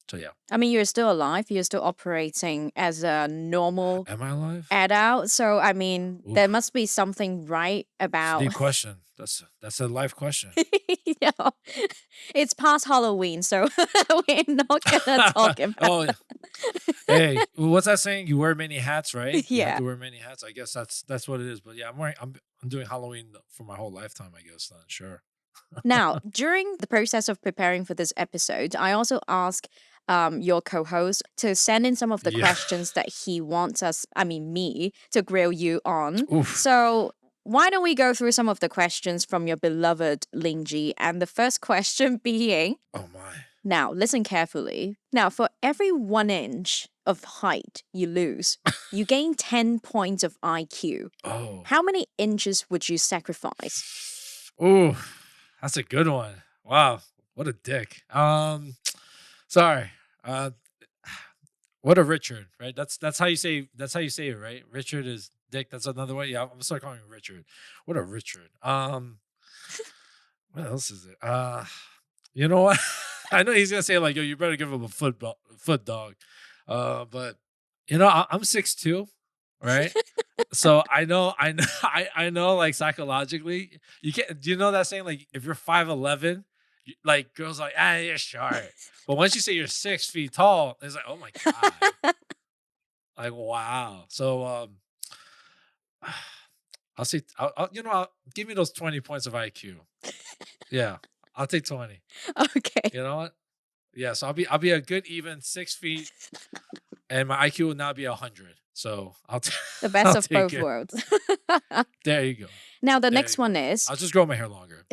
So yeah. I mean, you're still alive. You're still operating as a normal Am I alive? adult. So, I mean, there Oof. must be something right It's a about, deep question. That's a life question. you know, it's past Halloween. So, we're not going to talk about Oh, hey, what's that saying? You wear many hats, right? You have yeah. to wear many hats. I guess that's what it is. But yeah, I'm doing Halloween for my whole lifetime. I guess then sure. Now, during the process of preparing for this episode, I also ask your co host to send in some of the Yeah. questions that he wants us, I mean, me, to grill you on. Oof. So, why don't we go through some of the questions from your beloved Lingji? And the first question being Oh my. now, listen carefully. Now, for every 1 inch of height you lose, you gain 10 points of IQ. Oh. How many inches would you sacrifice? Ooh, that's a good one. Wow, what a dick. Sorry. Uh, what a Richard, right? That's how you say it, right? Richard is dick. That's another way. Yeah, I'm gonna start calling him Richard. What a Richard. What else is it? You know what? I know he's gonna say like, yo, you better give him a foot dog. But I'm 6'2", right? So I know, I know, like psychologically, you can't. Do you know that saying? Like, if you're 5'11", like girls are like, you're short. But once you say you're 6 feet tall, it's like, oh my god, like wow. So I'll say, I'll give me those 20 points of IQ. Yeah, I'll take 20. Okay. You know what? Yeah, so I'll be a good even 6 feet, and my IQ will now be 100. So The best I'll of take both it. worlds. There you go. Now, the There next you go. one is I'll just grow my hair longer.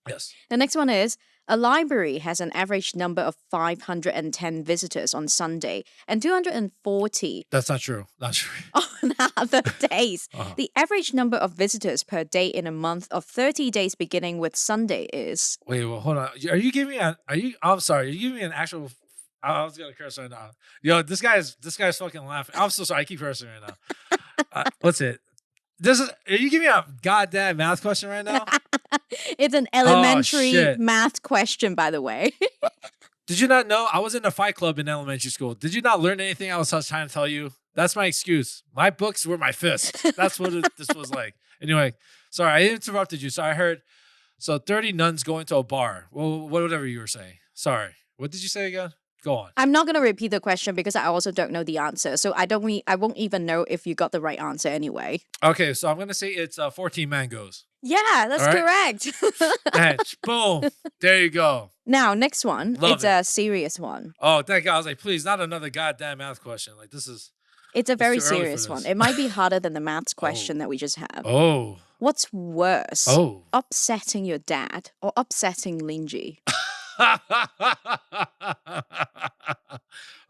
Yes. The next one is a library has an average number of 510 visitors on Sunday and 240 That's not true. Not true. on other days. Uh-huh. The average number of visitors per day in a month of 30 days beginning with Sunday is. Wait, well, hold on. Are you giving me an? Are you? I'm sorry. Are you giving me an actual? I was gonna curse right now. Yo, this guy's fucking laughing. I'm so sorry. I keep cursing right now. What's it? This is. Are you giving me a goddamn math question right now? It's an Oh elementary shit! math question, by the way. Did you not know I was in a fight club in elementary school? Did you not learn anything I was trying to tell you? That's my excuse. My books were my fists. That's what this was like. Anyway, sorry, I interrupted you. So I heard, 30 nuns going to a bar. Well, whatever you were saying. Sorry. What did you say again? Go on. I'm not going to repeat the question because I also don't know the answer. So I won't even know if you got the right answer anyway. Okay, so I'm going to say it's 14 mangoes. Yeah, that's All right. correct. And boom. There you go. Now, next one. Love it's it. a serious one. Oh, thank God. I was like, please, not another goddamn math question. Like, this is. It's a very too early for serious one. this. it might be harder than the maths question that we just have. Oh. What's worse? Oh. Upsetting your dad or upsetting Linji?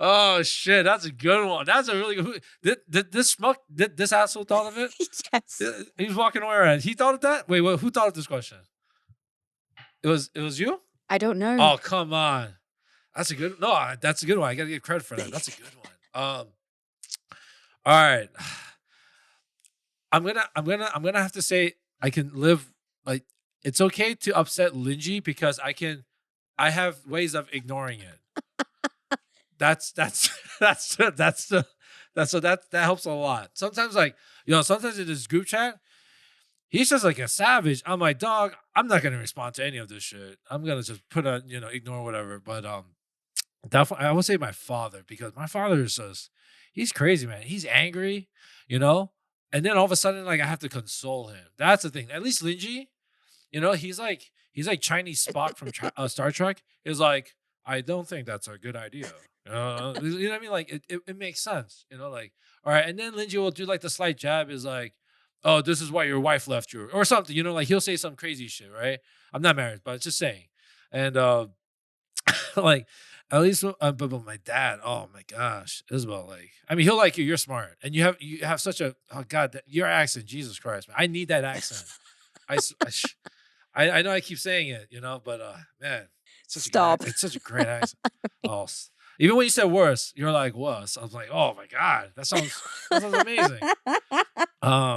Oh shit, that's a good one. That's a really good. Did this asshole thought of it? Yes. He's walking away around. He thought of that. Wait, who thought of this question? It was you. I don't know. Oh come on, that's a good. No, that's a good one. I gotta give credit for that. That's a good one. All right. I'm gonna have to say I can live like it's okay to upset Linji because I have ways of ignoring it. That helps a lot. Sometimes sometimes in this group chat, he's just like a savage. I'm like, dog, I'm not gonna respond to any of this shit. I'm gonna just ignore whatever. But definitely I would say my father because my father is just he's crazy, man. He's angry, and then all of a sudden like I have to console him. That's the thing. At least Linji, he's like Chinese Spock from Star Trek. Is like, I don't think that's a good idea. You know what I mean? Like it makes sense. Like all right. And then Linji will do like the slight jab. Is like, oh, this is why your wife left you, or something. Like he'll say some crazy shit. Right? I'm not married, but just saying. And like at least, but my dad. Oh my gosh, Isabel. Like, I mean, he'll like you. You're smart, and you have such a your accent. Jesus Christ, man. I need that accent. I know I keep saying it, but man, Stop. It's such a great accent. Oh, even when you said worse, you're like worse. I was like, oh my god, that sounds amazing.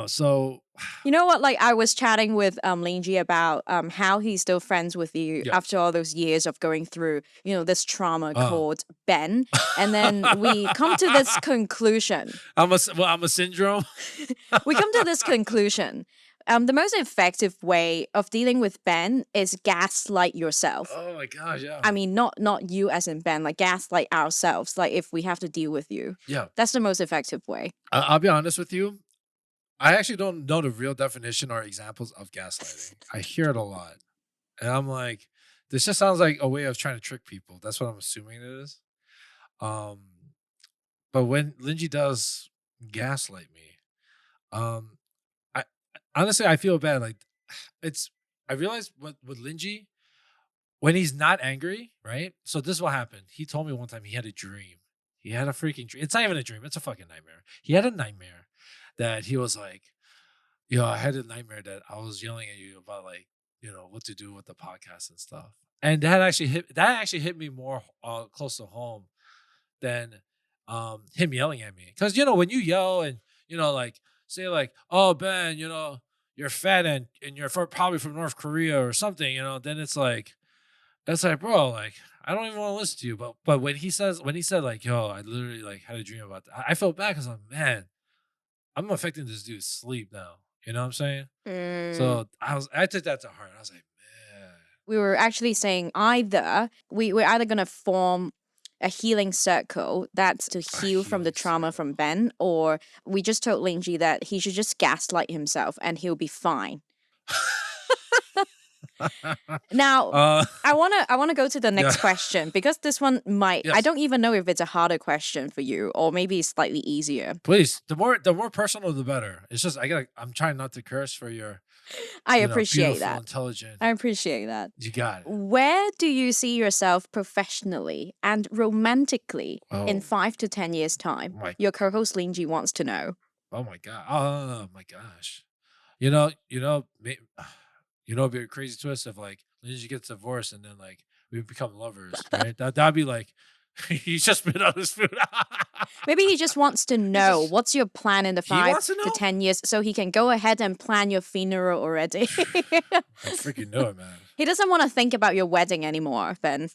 So you know what? Like I was chatting with Linji about how he's still friends with you after all those years of going through this trauma called Ben, and then we come to this conclusion. I'm a syndrome. We come to this conclusion. The most effective way of dealing with Ben is gaslight yourself. Oh my gosh, yeah. I mean, not you as in Ben, like gaslight ourselves. Like if we have to deal with you, that's the most effective way. I'll be honest with you. I actually don't know the real definition or examples of gaslighting. I hear it a lot, and I'm like, this just sounds like a way of trying to trick people. That's what I'm assuming it is. But when Linji does gaslight me, I honestly I feel bad. Like I realized with Linji, when he's not angry, right? So this is what happened. He told me one time he had a dream. He had a freaking dream. It's not even a dream. It's a fucking nightmare. He had a nightmare that he was like, I had a nightmare that I was yelling at you about like, what to do with the podcast and stuff. And that actually hit me more close to home than him yelling at me. Because when you yell and like say like, oh Ben, you're fat and you're probably from North Korea or something, then it's like bro, like I don't even want to listen to you. But when he said like, yo, I literally like had a dream about that, I felt bad because I'm man, I'm affecting this dude's sleep now. You know what I'm saying? So I took that to heart. I was like, man. We were actually saying we're either gonna form a healing circle that's to heal from the trauma from Ben, or we just told Linji that he should just gaslight himself and he'll be fine. Now, uh, I wanna go to the yeah, next question because this one might I yes, don't even know if it's a harder question for you or maybe it's slightly easier. please. The more personal, the better. It's just I'm trying not to curse for your, I appreciate beautiful, that. intelligent. I appreciate that. You got it. Where do you see yourself professionally and romantically in Oh 5 to 10 years' time? my, Your co-host Linji wants to know. oh my god, oh my gosh. It'd be a crazy twist if like Lindsay gets divorced and then like we become lovers, right? That'd be like he's just been on his food. Maybe he just wants to He's know just what's your plan in the he 5 wants to to know. 10 years so he can go ahead and plan your funeral already. I freaking know it, man. He doesn't want to think about your wedding anymore, then.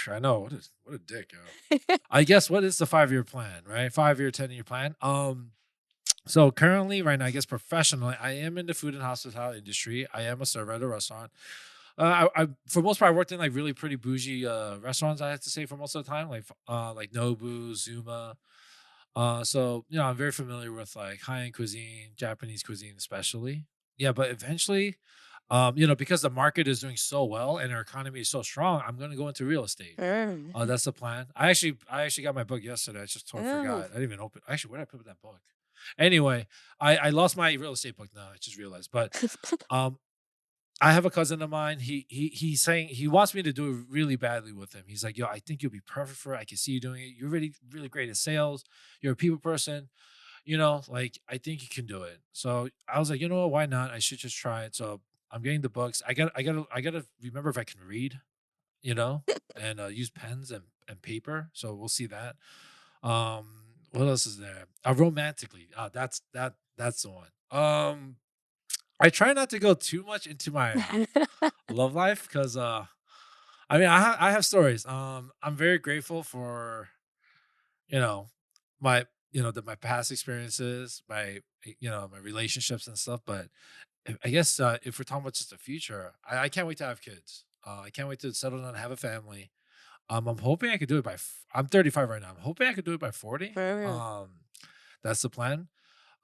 I know what a dick, yo. I guess what is the 5 year plan, right? 5 year, 10 year plan. So currently, right now, I guess professionally, I am in the food and hospitality industry. I am a server at a restaurant. I for most part, I worked in like really pretty bougie restaurants. I have to say for most of the time, like Nobu, Zuma. So I'm very familiar with like high end cuisine, Japanese cuisine, especially. Yeah, but eventually, because the market is doing so well and our economy is so strong, I'm going to go into real estate. Mm. That's the plan. I actually got my book yesterday. I just totally Oh. forgot. I didn't even open. Actually, where did I put that book? Anyway, I lost my real estate book now. I just realized, but um, I have a cousin of mine. He's saying he wants me to do it really badly with him. He's like, yo, I think you'll be perfect for it. I can see you doing it. You're really really great at sales. You're a people person. Like I think you can do it. So I was like, you know what? Why not? I should just try it. So I'm getting the books. I gotta remember if I can read. And use pens and paper. So we'll see that. What else is there? Romantically. That's the one. I try not to go too much into my love life because I mean I have stories. I'm very grateful for you know my my past experiences, my relationships and stuff. But I guess if we're talking about just the future, I can't wait to have kids. I can't wait to settle down and have a family. I'm hoping I could do it I'm 35 right now. I'm hoping I could do it by 40. For real. That's the plan.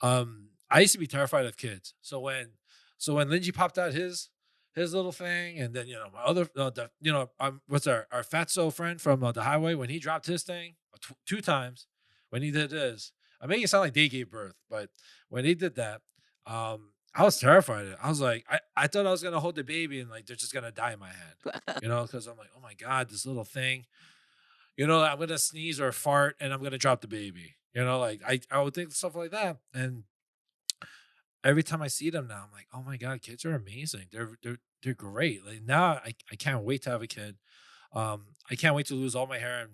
I used to be terrified of kids. So when Linji popped out his little thing, and then my other what's our fatso friend from the highway when he dropped his thing 2 times when he did this. I make it sound like they gave birth, but when he did that, I was terrified. I was like, I thought I was gonna hold the baby and like they're just gonna die in my hand, because I'm like, oh my god, this little thing, I'm gonna sneeze or fart and I'm gonna drop the baby. Like I would think stuff like that. And every time I see them now, I'm like, oh my god, kids are amazing. They're great. Like now, I can't wait to have a kid. I can't wait to lose all my hair and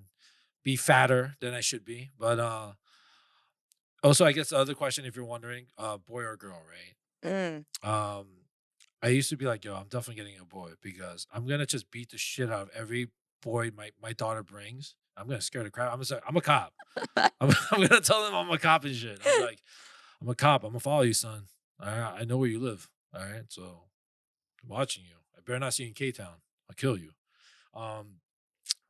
be fatter than I should be. But also, I guess the other question, if you're wondering, boy or girl, Mm. right? I used to be like, yo, I'm definitely getting a boy because I'm gonna just beat the shit out of every boy my daughter brings. I'm gonna scare the crap. I'm gonna say, I'm a cop. I'm gonna tell them I'm a cop and shit. I'm like, I'm a cop. I'm gonna follow you, son. All right, I know where you live. All right, so I'm watching you. I better not see you in K Town. I'll kill you. Um,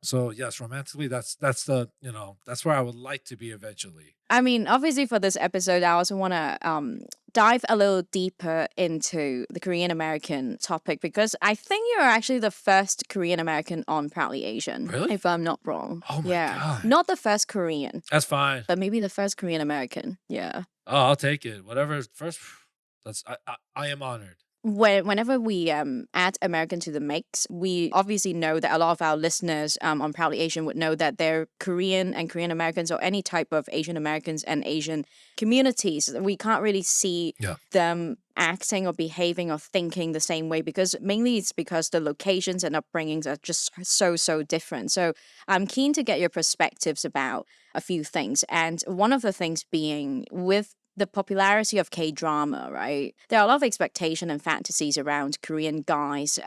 so yes, romantically, that's where I would like to be eventually. I mean, obviously, for this episode, I also want to dive a little deeper into the Korean American topic because I think you're actually the first Korean American on Proudly Asian, Really? if I'm not wrong. Oh my Yeah. god, Not the first Korean, that's fine. but maybe the first Korean American. Yeah. Oh, I'll take it. Whatever first. That's I am honored. Whenever we add American to the mix, we obviously know that a lot of our listeners on Proudly Asian would know that they're Korean and Korean Americans or any type of Asian Americans and Asian communities. We can't really see Yeah. them acting or behaving or thinking the same way because mainly it's because the locations and upbringings are just so different. So I'm keen to get your perspectives about a few things. And one of the things being with the popularity of K drama, right? There are a lot of expectation and fantasies around Korean guys.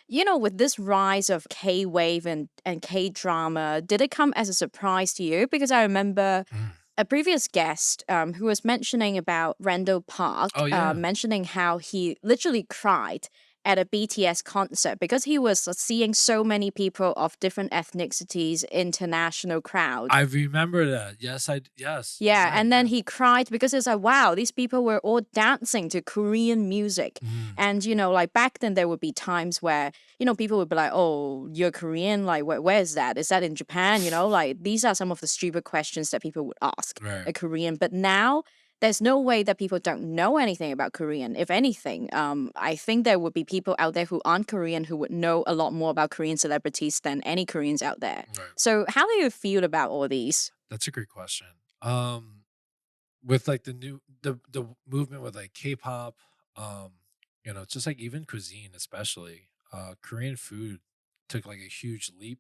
With this rise of K wave and K drama, did it come as a surprise to you? Because I remember Mm. a previous guest who was mentioning about Randall Park, Oh yeah. mentioning how he literally cried at a BTS concert because he was seeing so many people of different ethnicities, international crowd. I remember that. Yes, you're Yeah, right. and then Yeah. he cried because it's like, wow, these people were all dancing to Korean music. Mm, And, like back then, there would be times where, people would be like, oh, you're Korean? Like, where is that? Is that in Japan? Like these are some of the stupid questions that people would ask right. a Korean. But now, there's no way that people don't know anything about Korean. If anything, I think there would be people out there who aren't Korean who would know a lot more about Korean celebrities than any Koreans out there. Right. So, how do you feel about all these? That's a great question. With like the movement with like K-pop, just like even cuisine, especially Korean food took like a huge leap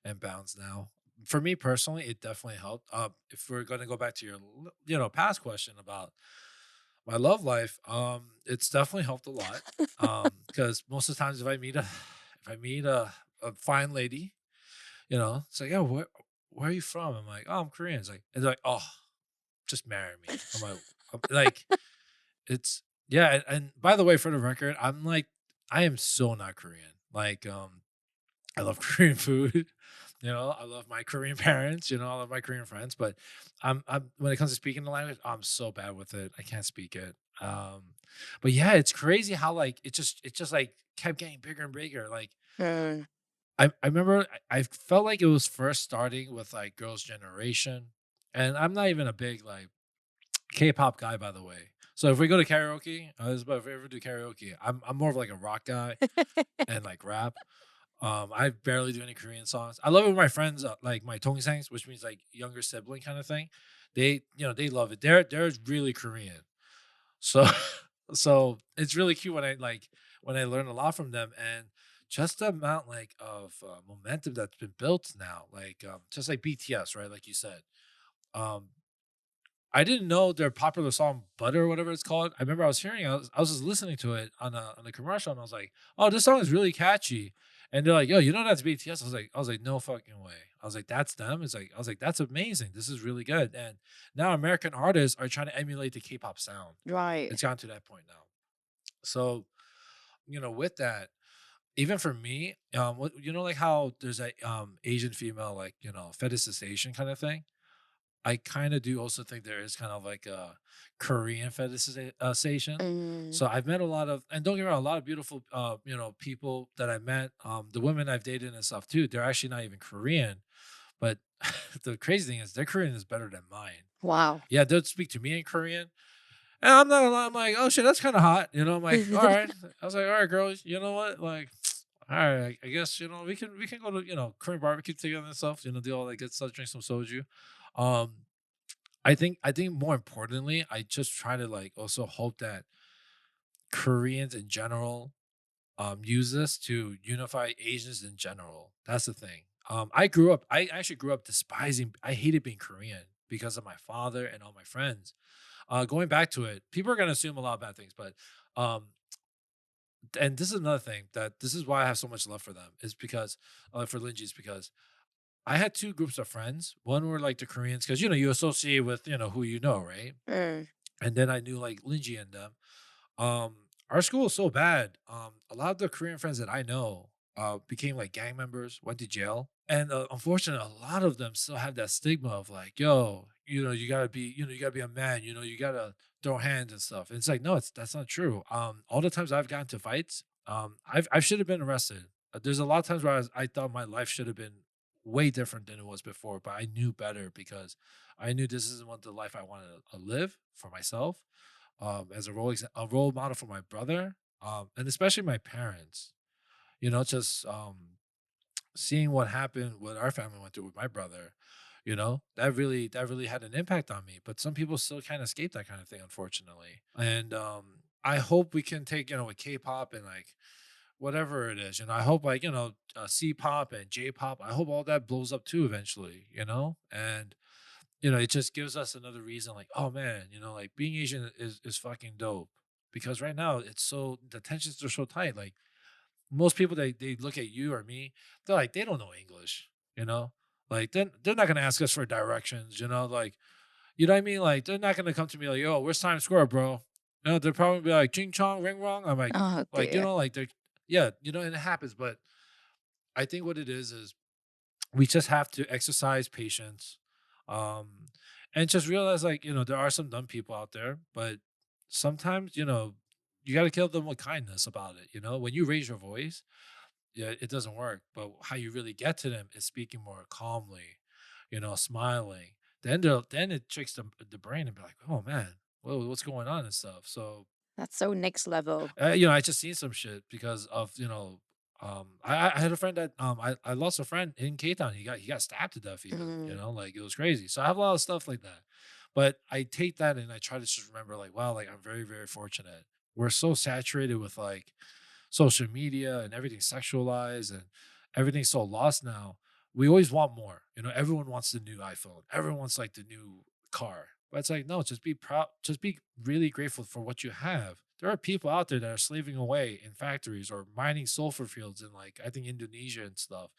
and bounds now. For me personally, it definitely helped. If we're gonna go back to your past question about my love life, it's definitely helped a lot. Because most of the times if I meet a fine lady, it's like, yeah, where are you from? I'm like, oh, I'm Korean. It's like, oh, just marry me. I'm like, it's yeah. And by the way, for the record, I am so not Korean. Like, I love Korean food. I love my Korean parents. I love my Korean friends. But I'm when it comes to speaking the language, I'm so bad with it. I can't speak it. But yeah, it's crazy how like it just like kept getting bigger and bigger. Like Mm. I remember I felt like it was first starting with like Girls' Generation, and I'm not even a big like K-pop guy, by the way. So if we go to karaoke, if we ever do karaoke, I'm more of like a rock guy and like rap. I barely do any Korean songs. I love it when my friends like my tongsangs, which means like younger sibling kind of thing. They love it. They're really Korean. So so it's really cute when I learn a lot from them and just the amount like of momentum that's been built now, like just like BTS, right? Like you said, um, I didn't know their popular song "Butter" or whatever it's called. I remember I was just listening to it on a commercial, and I was like, "Oh, this song is really catchy." And they're like, "Yo, you know that's BTS?" I was like, "No fucking way." I was like, "That's them." I was like, "That's amazing. This is really good." And now American artists are trying to emulate the K-pop sound. Right. It's gotten to that point now. So, with that, even for me, like how there's a Asian female like fetishization kind of thing. I kind of do also think there is kind of like a Korean fetishization. Mm. So I've met a lot of, and don't get me wrong, a lot of beautiful, people that I met, the women I've dated and stuff too. They're actually not even Korean, but the crazy thing is their Korean is better than mine. Wow. Yeah, they'll speak to me in Korean, and I'm not gonna lie, I'm like, oh shit, that's kind of hot. I'm like, all right. I was like, all right, girls, you know what, like. All right, I guess we can go to Korean barbecue together and stuff. Do all that good stuff, drink some soju. Um, I think more importantly, I just try to like also hope that Koreans in general use this to unify Asians in general. That's the thing. I actually grew up despising I hated being Korean because of my father and all my friends. Going back to it, people are gonna assume a lot of bad things, but um and this is another thing that this is why I have so much love for them is because for Linji's because I had two groups of friends. One were like the Koreans because you associate with who you know, right? Mm. And then I knew like Linji and them. Our school is so bad. A lot of the Korean friends that I know became like gang members, went to jail, and unfortunately, a lot of them still have that stigma of like, yo, you gotta be a man, you gotta throw hands and stuff. And it's like, no, that's not true. All the times I've gotten to fights, I should have been arrested. There's a lot of times where I thought my life should have been way different than it was before, but I knew better because I knew this isn't what the life I wanted to live for myself as a role model for my brother, and especially my parents. Just seeing what happened, what our family went through with my brother. That really had an impact on me. But some people still can't escape that kind of thing, unfortunately. And I hope we can take with K-pop and like whatever it is. I hope like C-pop and J-pop. I hope all that blows up too eventually. And it just gives us another reason, like, oh man, like being Asian is fucking dope. Because right now the tensions are so tight. Like most people they look at you or me, they're like, they don't know English, you know? Like they're not gonna ask us for directions, like, you know what I mean? Like they're not gonna come to me like, yo, where's Times Square, bro? They'll probably be like, "Ching chong, ring wrong." I'm Oh dear. like they're yeah, and it happens. But I think what it is we just have to exercise patience, um, and just realize like there are some dumb people out there, but sometimes you got to kill them with kindness about it. When you raise your voice, yeah, it doesn't work. But how you really get to them is speaking more calmly, smiling. Then it tricks the brain and be like, oh man, what's going on and stuff. So That's so next level. I just seen some shit because of I had a friend that I lost a friend in K Town. He got stabbed to death even. Mm. Like it was crazy. So I have a lot of stuff like that. But I take that and I try to just remember like wow, like I'm very, very fortunate. We're so saturated with like social media and everything's sexualized and everything's so lost now. We always want more. Everyone wants the new iPhone. Everyone wants like the new car. But it's like, no, just be proud, just be really grateful for what you have. There are people out there that are slaving away in factories or mining sulfur fields in like I think Indonesia and stuff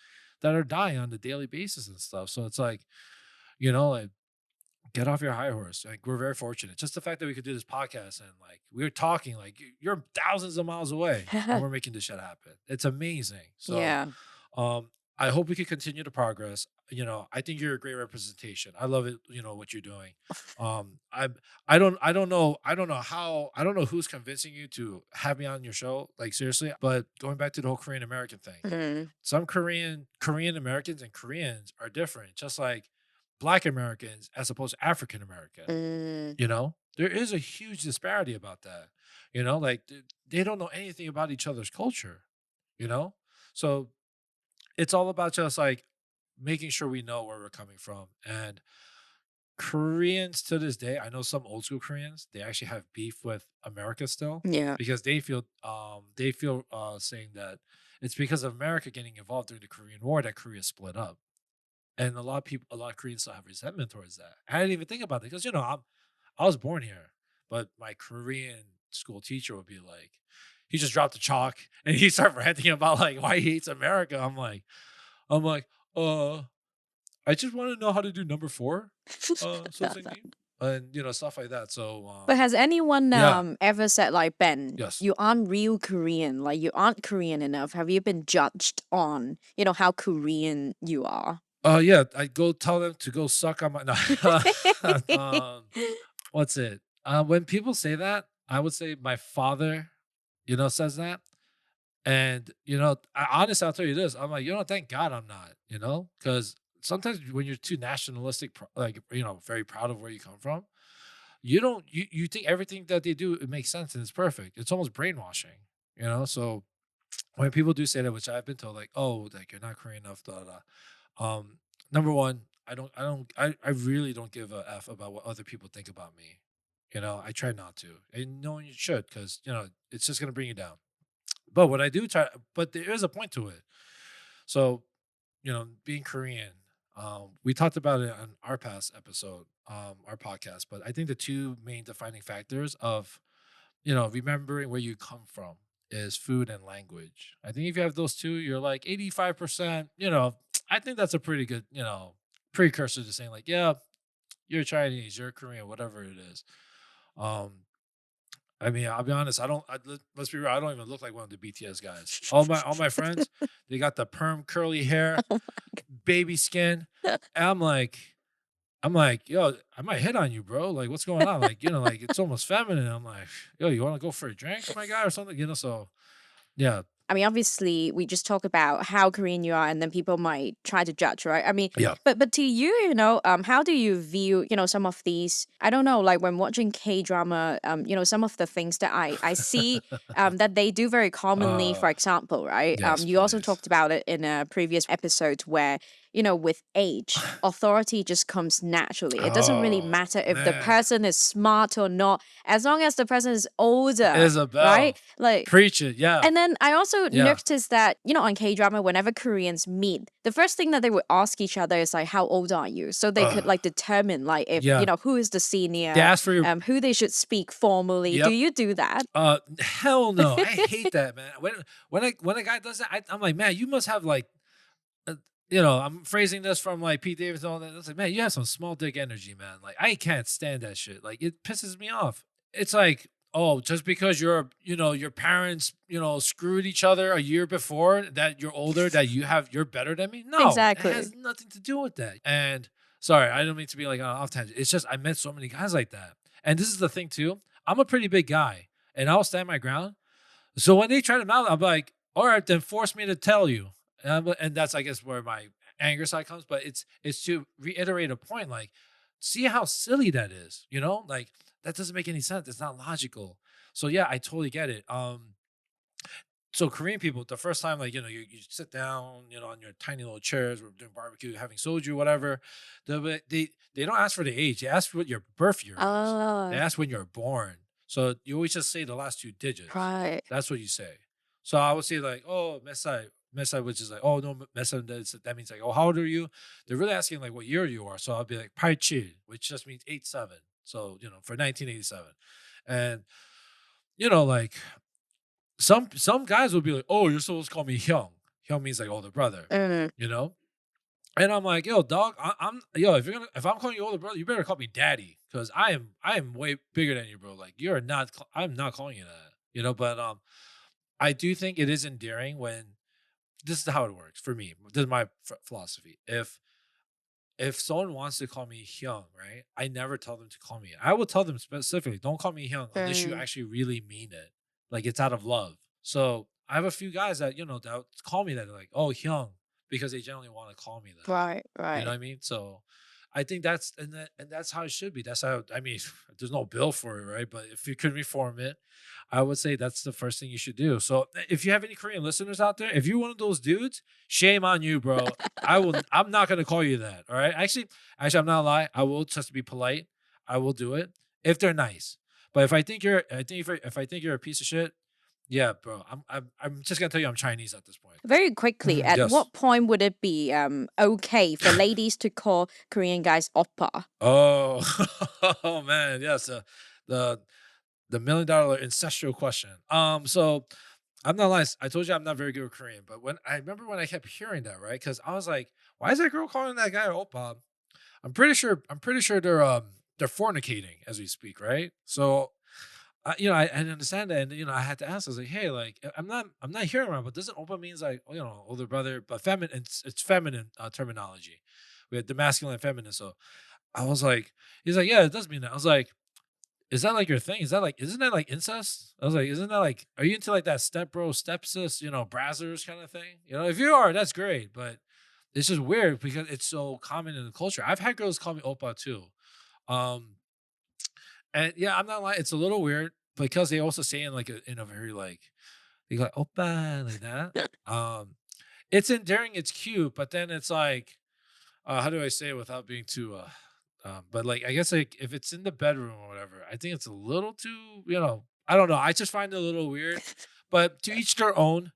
that are dying on a daily basis and stuff. So it's like, get off your high horse. Like we're very fortunate. Just the fact that we could do this podcast and like we're talking like you're thousands of miles away and we're making this shit happen. It's amazing. So Yeah. um I hope we can continue the progress. I think you're a great representation. I love it, what you're doing. I'm I don't know who's convincing you to have me on your show, like seriously, but going back to the whole Korean American thing. Mm. Some Korean Americans and Koreans are different, just like Black Americans as opposed to African American. Mm. There is a huge disparity about that. Like they don't know anything about each other's culture. You know, so it's all about just like making sure we know where we're coming from. And Koreans to this day, I know some old school Koreans, they actually have beef with America still Yeah. because they feel saying that it's because of America getting involved during the Korean War that Korea split up. And a lot of Koreans still have resentment towards that. I didn't even think about it because I was born here, but my Korean school teacher would be like, he just dropped the chalk and he started ranting about like why he hates America. I'm like, uh, I just want to know how to do number four, so singing, and stuff like that. So But has anyone yeah, ever said like, Ben, yes. you aren't real Korean, like you aren't Korean enough? Have you been judged on, how Korean you are? Yeah, I go tell them to go suck on my no. What's it? When people say that, I would say my father, says that. And, honestly, I'll tell you this. I'm like, thank God I'm not, because sometimes when you're too nationalistic, like, very proud of where you come from, you think everything that they do, it makes sense and it's perfect. It's almost brainwashing, So when people do say that, which I've been told, like, oh, like you're not Korean enough, da, da, da. Number one, I really don't give a F about what other people think about me. I try not to. And no one should, because, it's just going to bring you down. But what I do try, but there is a point to it. So, being Korean, we talked about it on our past episode, our podcast. But I think the two main defining factors of, remembering where you come from is food and language. I think if you have those two, you're like 85%, I think that's a pretty good, precursor to saying like, yeah, you're Chinese, you're Korean, whatever it is. Um, I mean, I'll be honest. I don't. Let's be real. I don't even look like one of the BTS guys. All my friends, they got the perm curly hair, baby skin. And I'm like, yo, I might hit on you, bro. Like, what's going on? Like, like it's almost feminine. I'm like, yo, you want to go for a drink, my guy, or something? So yeah, I mean, obviously, we just talk about how Korean you are, and then people might try to judge, right? I mean, yeah. but to you, how do you view, some of these? I don't know, like when watching K drama, some of the things that I see, that they do very commonly. uh, For example, right? yes, You also please. talked about it in a previous episode where, with age, authority just comes naturally. It doesn't really Oh matter if the man, person is smart or not, as long as the person is older, right? Isabel, Like, preach it. Yeah, and then I also yeah, noticed that, on K drama, whenever Koreans meet, the first thing that they would ask each other is like, "How old are you?" So they could uh, like determine like if yeah. who is the They senior, ask for your. who they should speak formally. Do Yep. you do that? Hell no. I hate that, man. When a guy does that, I'm like, man, you must have like, uh, I'm phrasing this from like Pete Davidson. And all that. It's like, man, you have some small dick energy, man. Like, I can't stand that shit. Like, it pisses me off. It's like, oh, just because your parents, screwed each other a year before that you're older, that you're better than me. No, it Exactly. has nothing to do with that. And sorry, I don't mean to be like off tangent. It's just I met so many guys like that. And this is the thing too. I'm a pretty big guy and I'll stand my ground. So when they try to mount, I'm like, all right, then force me to tell you. And that's, I guess, where my anger side comes. But it's to reiterate a point, like, see how silly that is, like that doesn't make any sense. It's not logical. So yeah, I totally get it. So Korean people, the first time, like, you sit down, on your tiny little chairs, we're doing barbecue, having soju, whatever. They don't ask for the age. They ask what your birth year is. They Oh, ask when you're born. So you always just say the last two digits. right. That's what you say. So I would say like, oh, Mesai, which is like, oh no, Mesai, that means like, oh, how old are you? They're really asking like what year you are. So I'll be like, Paichi, which just means 87. So, for 1987. And, like some guys will be like, "Oh, you're supposed to call me Hyung." Hyung means like older brother, Mm, you know. And I'm like, "Yo, dog, I'm yo. If I'm calling you older brother, you better call me daddy, because I am way bigger than you, bro. Like you're not. I'm not calling you that, But I do think it is endearing when this is how it works for me. This is my philosophy. If someone wants to call me Hyung, right? I never tell them to call me. I will tell them specifically, don't call me Hyung unless you mm, actually really mean it. Like it's out of love. So I have a few guys that, that call me that. They're like, oh, Hyung, because they generally want to call me that. right, You know right. what I mean? So I think that's how it should be. That's how, I mean, there's no bill for it, right? But if you could reform it, I would say that's the first thing you should do. So if you have any Korean listeners out there, if you're one of those dudes, shame on you, bro. I'm not gonna call you that. All right. Actually, I'm not gonna lie. I will, just to be polite. I will do it if they're nice. But if I think you're a piece of shit, yeah, bro. I'm just gonna tell you I'm Chinese at this point. Very quickly, at Yes. what point would it be okay for ladies to call Korean guys oppa? Oh, oh man, yes. The the $1 million ancestral question. So I'm not lying. I told you I'm not very good with Korean, but when I kept hearing that, right? Because I was like, why is that girl calling that guy Oppa? I'm pretty sure they're fornicating as we speak, right? So I didn't understand that, and I had to ask. I was like, hey, like I'm not hearing right, but doesn't Oppa means like older brother, but feminine? It's feminine terminology. We had the masculine and feminine. So I was like, he's like, yeah, it does mean that. I was like, is that like your thing? Isn't that like incest? I was like, isn't that like, are you into like that step bro, step sis, brazzers kind of thing? If you are, that's great. But it's just weird because it's so common in the culture. I've had girls call me Oppa too. Um, and yeah, I'm not lying. It's a little weird because they also say in like in a very like, they go like, Oppa, like that. It's endearing, it's cute, but then it's like, how do I say it without being too but like I guess like if it's in the bedroom or whatever, I think it's a little too, I don't know. I just find it a little weird. But to each their own.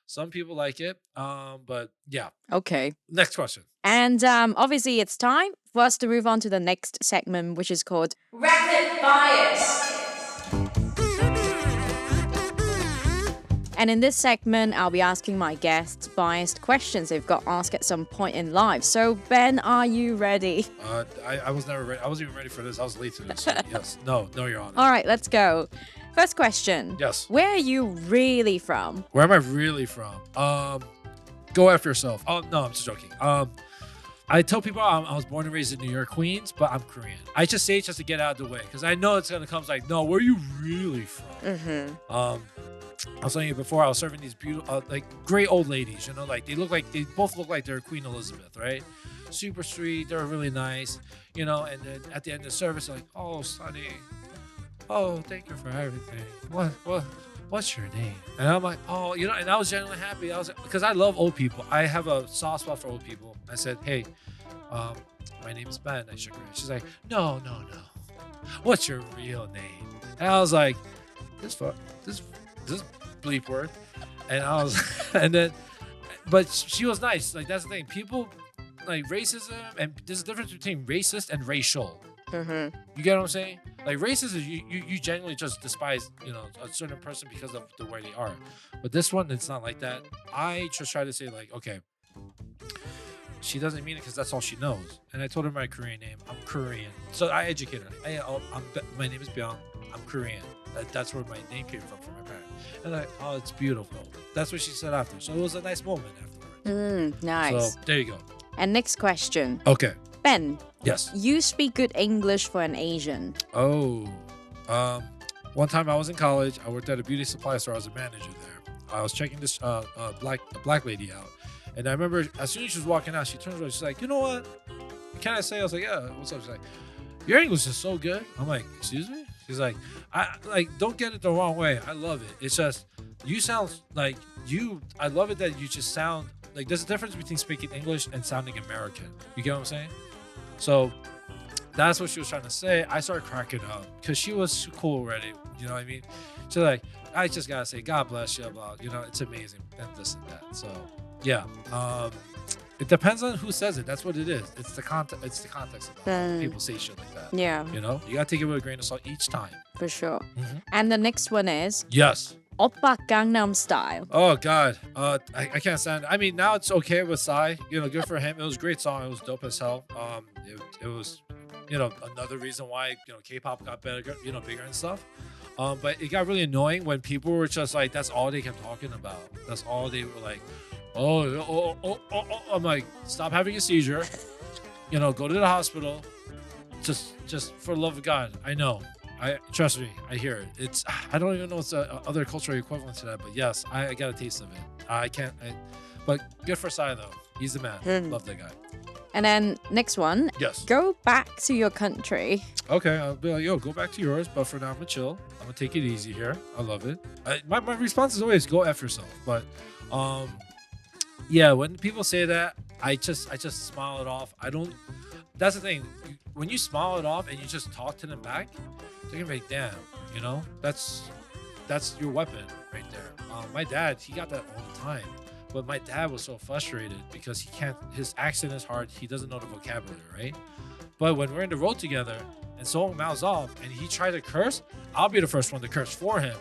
Some people like it. But yeah. Okay. Next question. And obviously, it's time for us to move on to the next segment, which is called Rapid Bias. And in this segment, I'll be asking my guests biased questions they've got asked at some point in life. So, Ben, are you ready? I was never ready. I wasn't even ready for this. I was late to this. So yes. No, Your Honor. All right, let's go. First question. Yes. Where are you really from? Where am I really from? Go after yourself. Oh no, I'm just joking. I tell people I was born and raised in New York, Queens, but I'm Korean. I just say it just to get out of the way because I know it's gonna come. It's like, no, where are you really from? Mm-hmm. I was telling you before, I was serving these beautiful, like great old ladies. Like they both look like they're Queen Elizabeth, right? Super sweet. They're really nice, And then at the end of the service, they're like, oh, Sonny, oh, thank you for everything. What's your name? And I'm like, oh, and I was genuinely happy. I was because I love old people. I have a soft spot for old people. I said, hey, my name is Ben. I shook her hand. She's like, no. What's your real name? And I was like, this bleep word. And I was, and then, but she was nice. Like that's the thing. People like racism, and there's a difference between racist and racial. Mm-hmm. You get what I'm saying? Like racist is you genuinely just despise a certain person because of the way they are. But this one, it's not like that. I just try to say like, okay, she doesn't mean it because that's all she knows. And I told her my Korean name. I'm Korean, so I educated her. Hey, my name is Byung. I'm Korean. That's where my name came from my parents. And like, oh, it's beautiful. That's what she said after. So it was a nice moment afterwards. So Nice. there you go. And next question. Okay. Ben, Yes. you speak good English for an Asian. Oh, um, one time I was in college. I worked at a beauty supply store. I was a manager there. I was checking this a black lady out, and I remember as soon as she was walking out, she turns around. She's like, "You know what? Can I say?" I was like, "Yeah." What's up? She's like, "Your English is so good." I'm like, "Excuse me?" She's like, "I like don't get it the wrong way. I love it. It's just you sound like you. I love it that you just sound like there's a difference between speaking English and sounding American. You get what I'm saying?" So that's what she was trying to say. I started cracking up because she was cool already. You know what I mean? She's like, I just gotta say, God bless you, blah. You know, it's amazing and this and that. So yeah, it depends on who says it. That's what it is. It's the context. It's the context of how people say shit like that. Yeah, You know, you gotta take it with a grain of salt each time. for sure. Mhm. And the next one is Yes. Oppa Gangnam Style. Oh God. I can't stand. I mean, now it's okay with Psy. You know, good for him. It was a great song. It was dope as hell. It was, you know, another reason why K-pop got better. You know, bigger and stuff. But it got really annoying when people were just like, that's all they kept talking about. That's all they were like, I'm like, stop having a seizure. You know, go to the hospital. Just for the love of God. I know. I trust me. I hear it. It's I don't even know what's a other cultural equivalent to that, but yes, I got a taste of it. I can't. But good for Sai though. He's the man. Love that guy. And then next one, Yes. go back to your country. Okay, I'll be like, yo, go back to yours. But for now, I'm gonna chill. I'm gonna take it easy here. I love it. My response is always go f yourself. But yeah, when people say that, I just smile it off. I don't. That's the thing. When you smile it off and you just talk to them back, they're gonna be like, damn, you know, that's your weapon right there. My dad, he got that all the time. But my dad was so frustrated because he can't. His accent is hard. He doesn't know the vocabulary, right? But when we're in the road together and someone mouths off and he tries to curse, I'll be the first one to curse for him.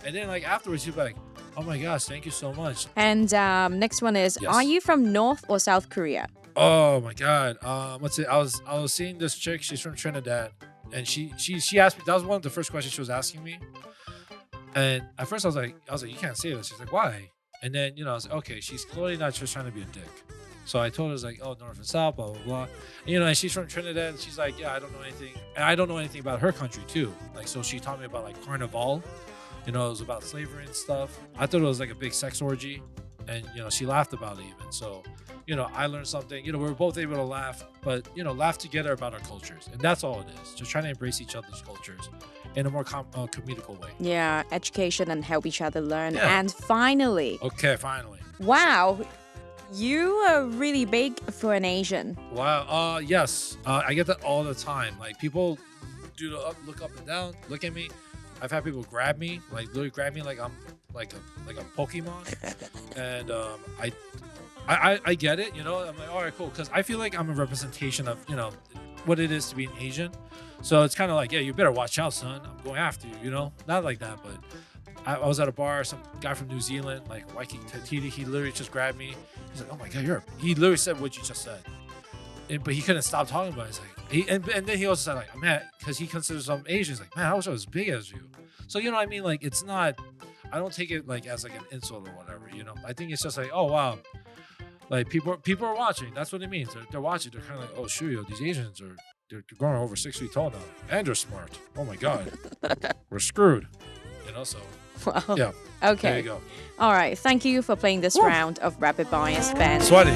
And then like afterwards, he'll be like, "Oh my gosh, thank you so much." And next one is, Yes. are you from North or South Korea? Oh my God. What's it? I was seeing this chick. She's from Trinidad, and she asked me. That was one of the first questions she was asking me. And at first I was like, you can't say this. She's like, why? And then I was like, okay, she's clearly not just trying to be a dick. So I told her, I was like, oh, North and South, blah blah blah. And, and she's from Trinidad, and she's like, yeah, I don't know anything, and I don't know anything about her country too. Like, so she taught me about like Carnival. It was about slavery and stuff. I thought it was like a big sex orgy, and she laughed about it even. So I learned something. We were both able to laugh, but laugh together about our cultures, and that's all it is. Just trying to embrace each other's cultures in a more comedical way. Yeah, education and help each other learn. Yeah. And finally, Okay, finally. wow, you are really big for an Asian. Wow. Yes. I get that all the time. Like people do the look up and down, look at me. I've had people grab me, like literally grab me like I'm like a Pokemon, and I get it. I'm like, all right, cool, because I feel like I'm a representation of what it is to be an Asian. So it's kind of like, yeah, you better watch out, son. I'm going after you. Not like that, but I was at a bar. Some guy from New Zealand, like Waikiki Tatiti, he literally just grabbed me. He's like, oh my God, he literally said what you just said. But he couldn't stop talking about it. He's like, and then he also said, like, man, because he considers some Asians, like, man, I wish I was as big as you. So, what I mean? Like, it's not, I don't take it like as like an insult or whatever, I think it's just like, oh, wow. Like, people are watching. That's what it means. They're watching. They're kind of like, oh, shoot, these Asians they're growing over 6 feet tall now. And they're smart. Oh my God. We're screwed. So. Wow. Yeah. Okay. There you go. All right. Thank you for playing this round of Rapid Bias, Ben. Sweaty.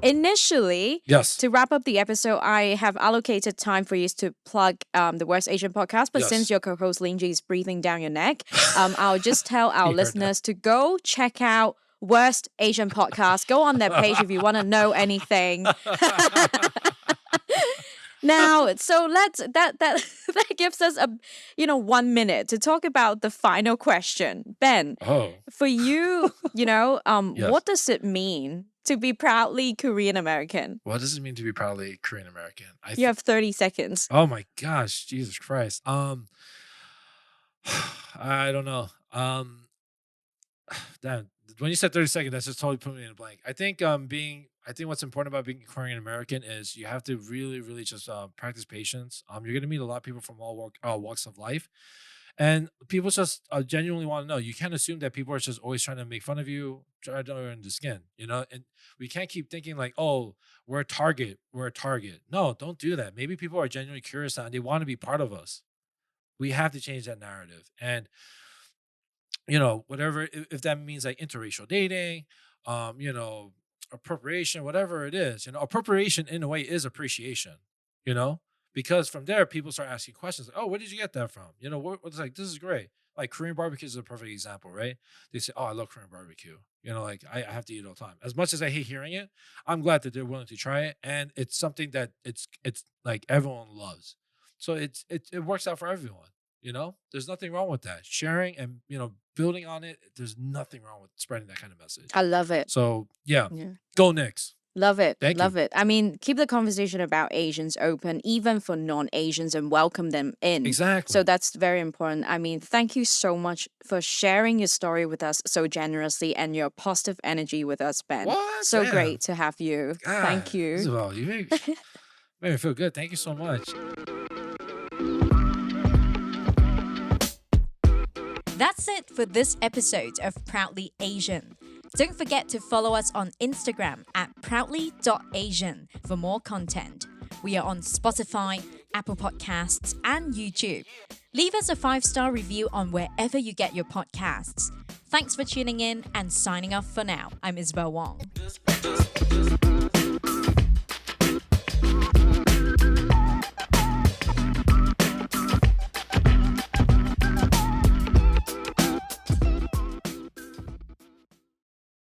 Initially, Yes. to wrap up the episode, I have allocated time for you to plug the Worst Asian podcast. But Yes. since your co-host Linji is breathing down your neck, I'll just tell our heard listeners to go check out Worst Asian podcast. Go on their page if you want to know anything. Now, so that gives us 1 minute to talk about the final question. Ben, Oh. for you, Yes. what does it mean to be proudly Korean American? What does it mean to be proudly Korean American? You have 30 seconds. Oh my gosh, Jesus Christ. I don't know. Damn, when you said 30 seconds, that's just totally put me in a blank. I think being I think what's important about being a Korean American is you have to really, really just practice patience. You're gonna meet a lot of people from all walks of life, and people just genuinely want to know. You can't assume that people are just always trying to make fun of you, try to earn the skin, you know. And we can't keep thinking like, oh, we're a target, we're a target. No, don't do that. Maybe people are genuinely curious now and they want to be part of us. We have to change that narrative. And whatever, if that means like interracial dating, you know, appropriation, whatever it is, appropriation in a way is appreciation, you know, because from there people start asking questions like, oh, where did you get that from? What's like, this is great. Like Korean barbecue is a perfect example, right? They say, oh, I love Korean barbecue. Like I have to eat it all the time. As much as I hate hearing it, I'm glad that they're willing to try it. And it's something that it's like everyone loves. So it works out for everyone. There's nothing wrong with that. Sharing and, building on it, there's nothing wrong with spreading that kind of message. I love it. So, yeah, Yeah. go Knicks. Love it. Thank Love you. it. I mean, keep the conversation about Asians open, even for non-Asians, and welcome them in. Exactly. So that's very important. I mean, thank you so much for sharing your story with us so generously and your positive energy with us, Ben. What? So Damn. great to have you. Thank God, you. Isabel, you made me feel good. Thank you so much. That's it for this episode of Proudly Asian. Don't forget to follow us on Instagram at proudly.asian for more content. We are on Spotify, Apple Podcasts, and YouTube. Leave us a 5-star review on wherever you get your podcasts. Thanks for tuning in and signing off for now. I'm Isabel Wong.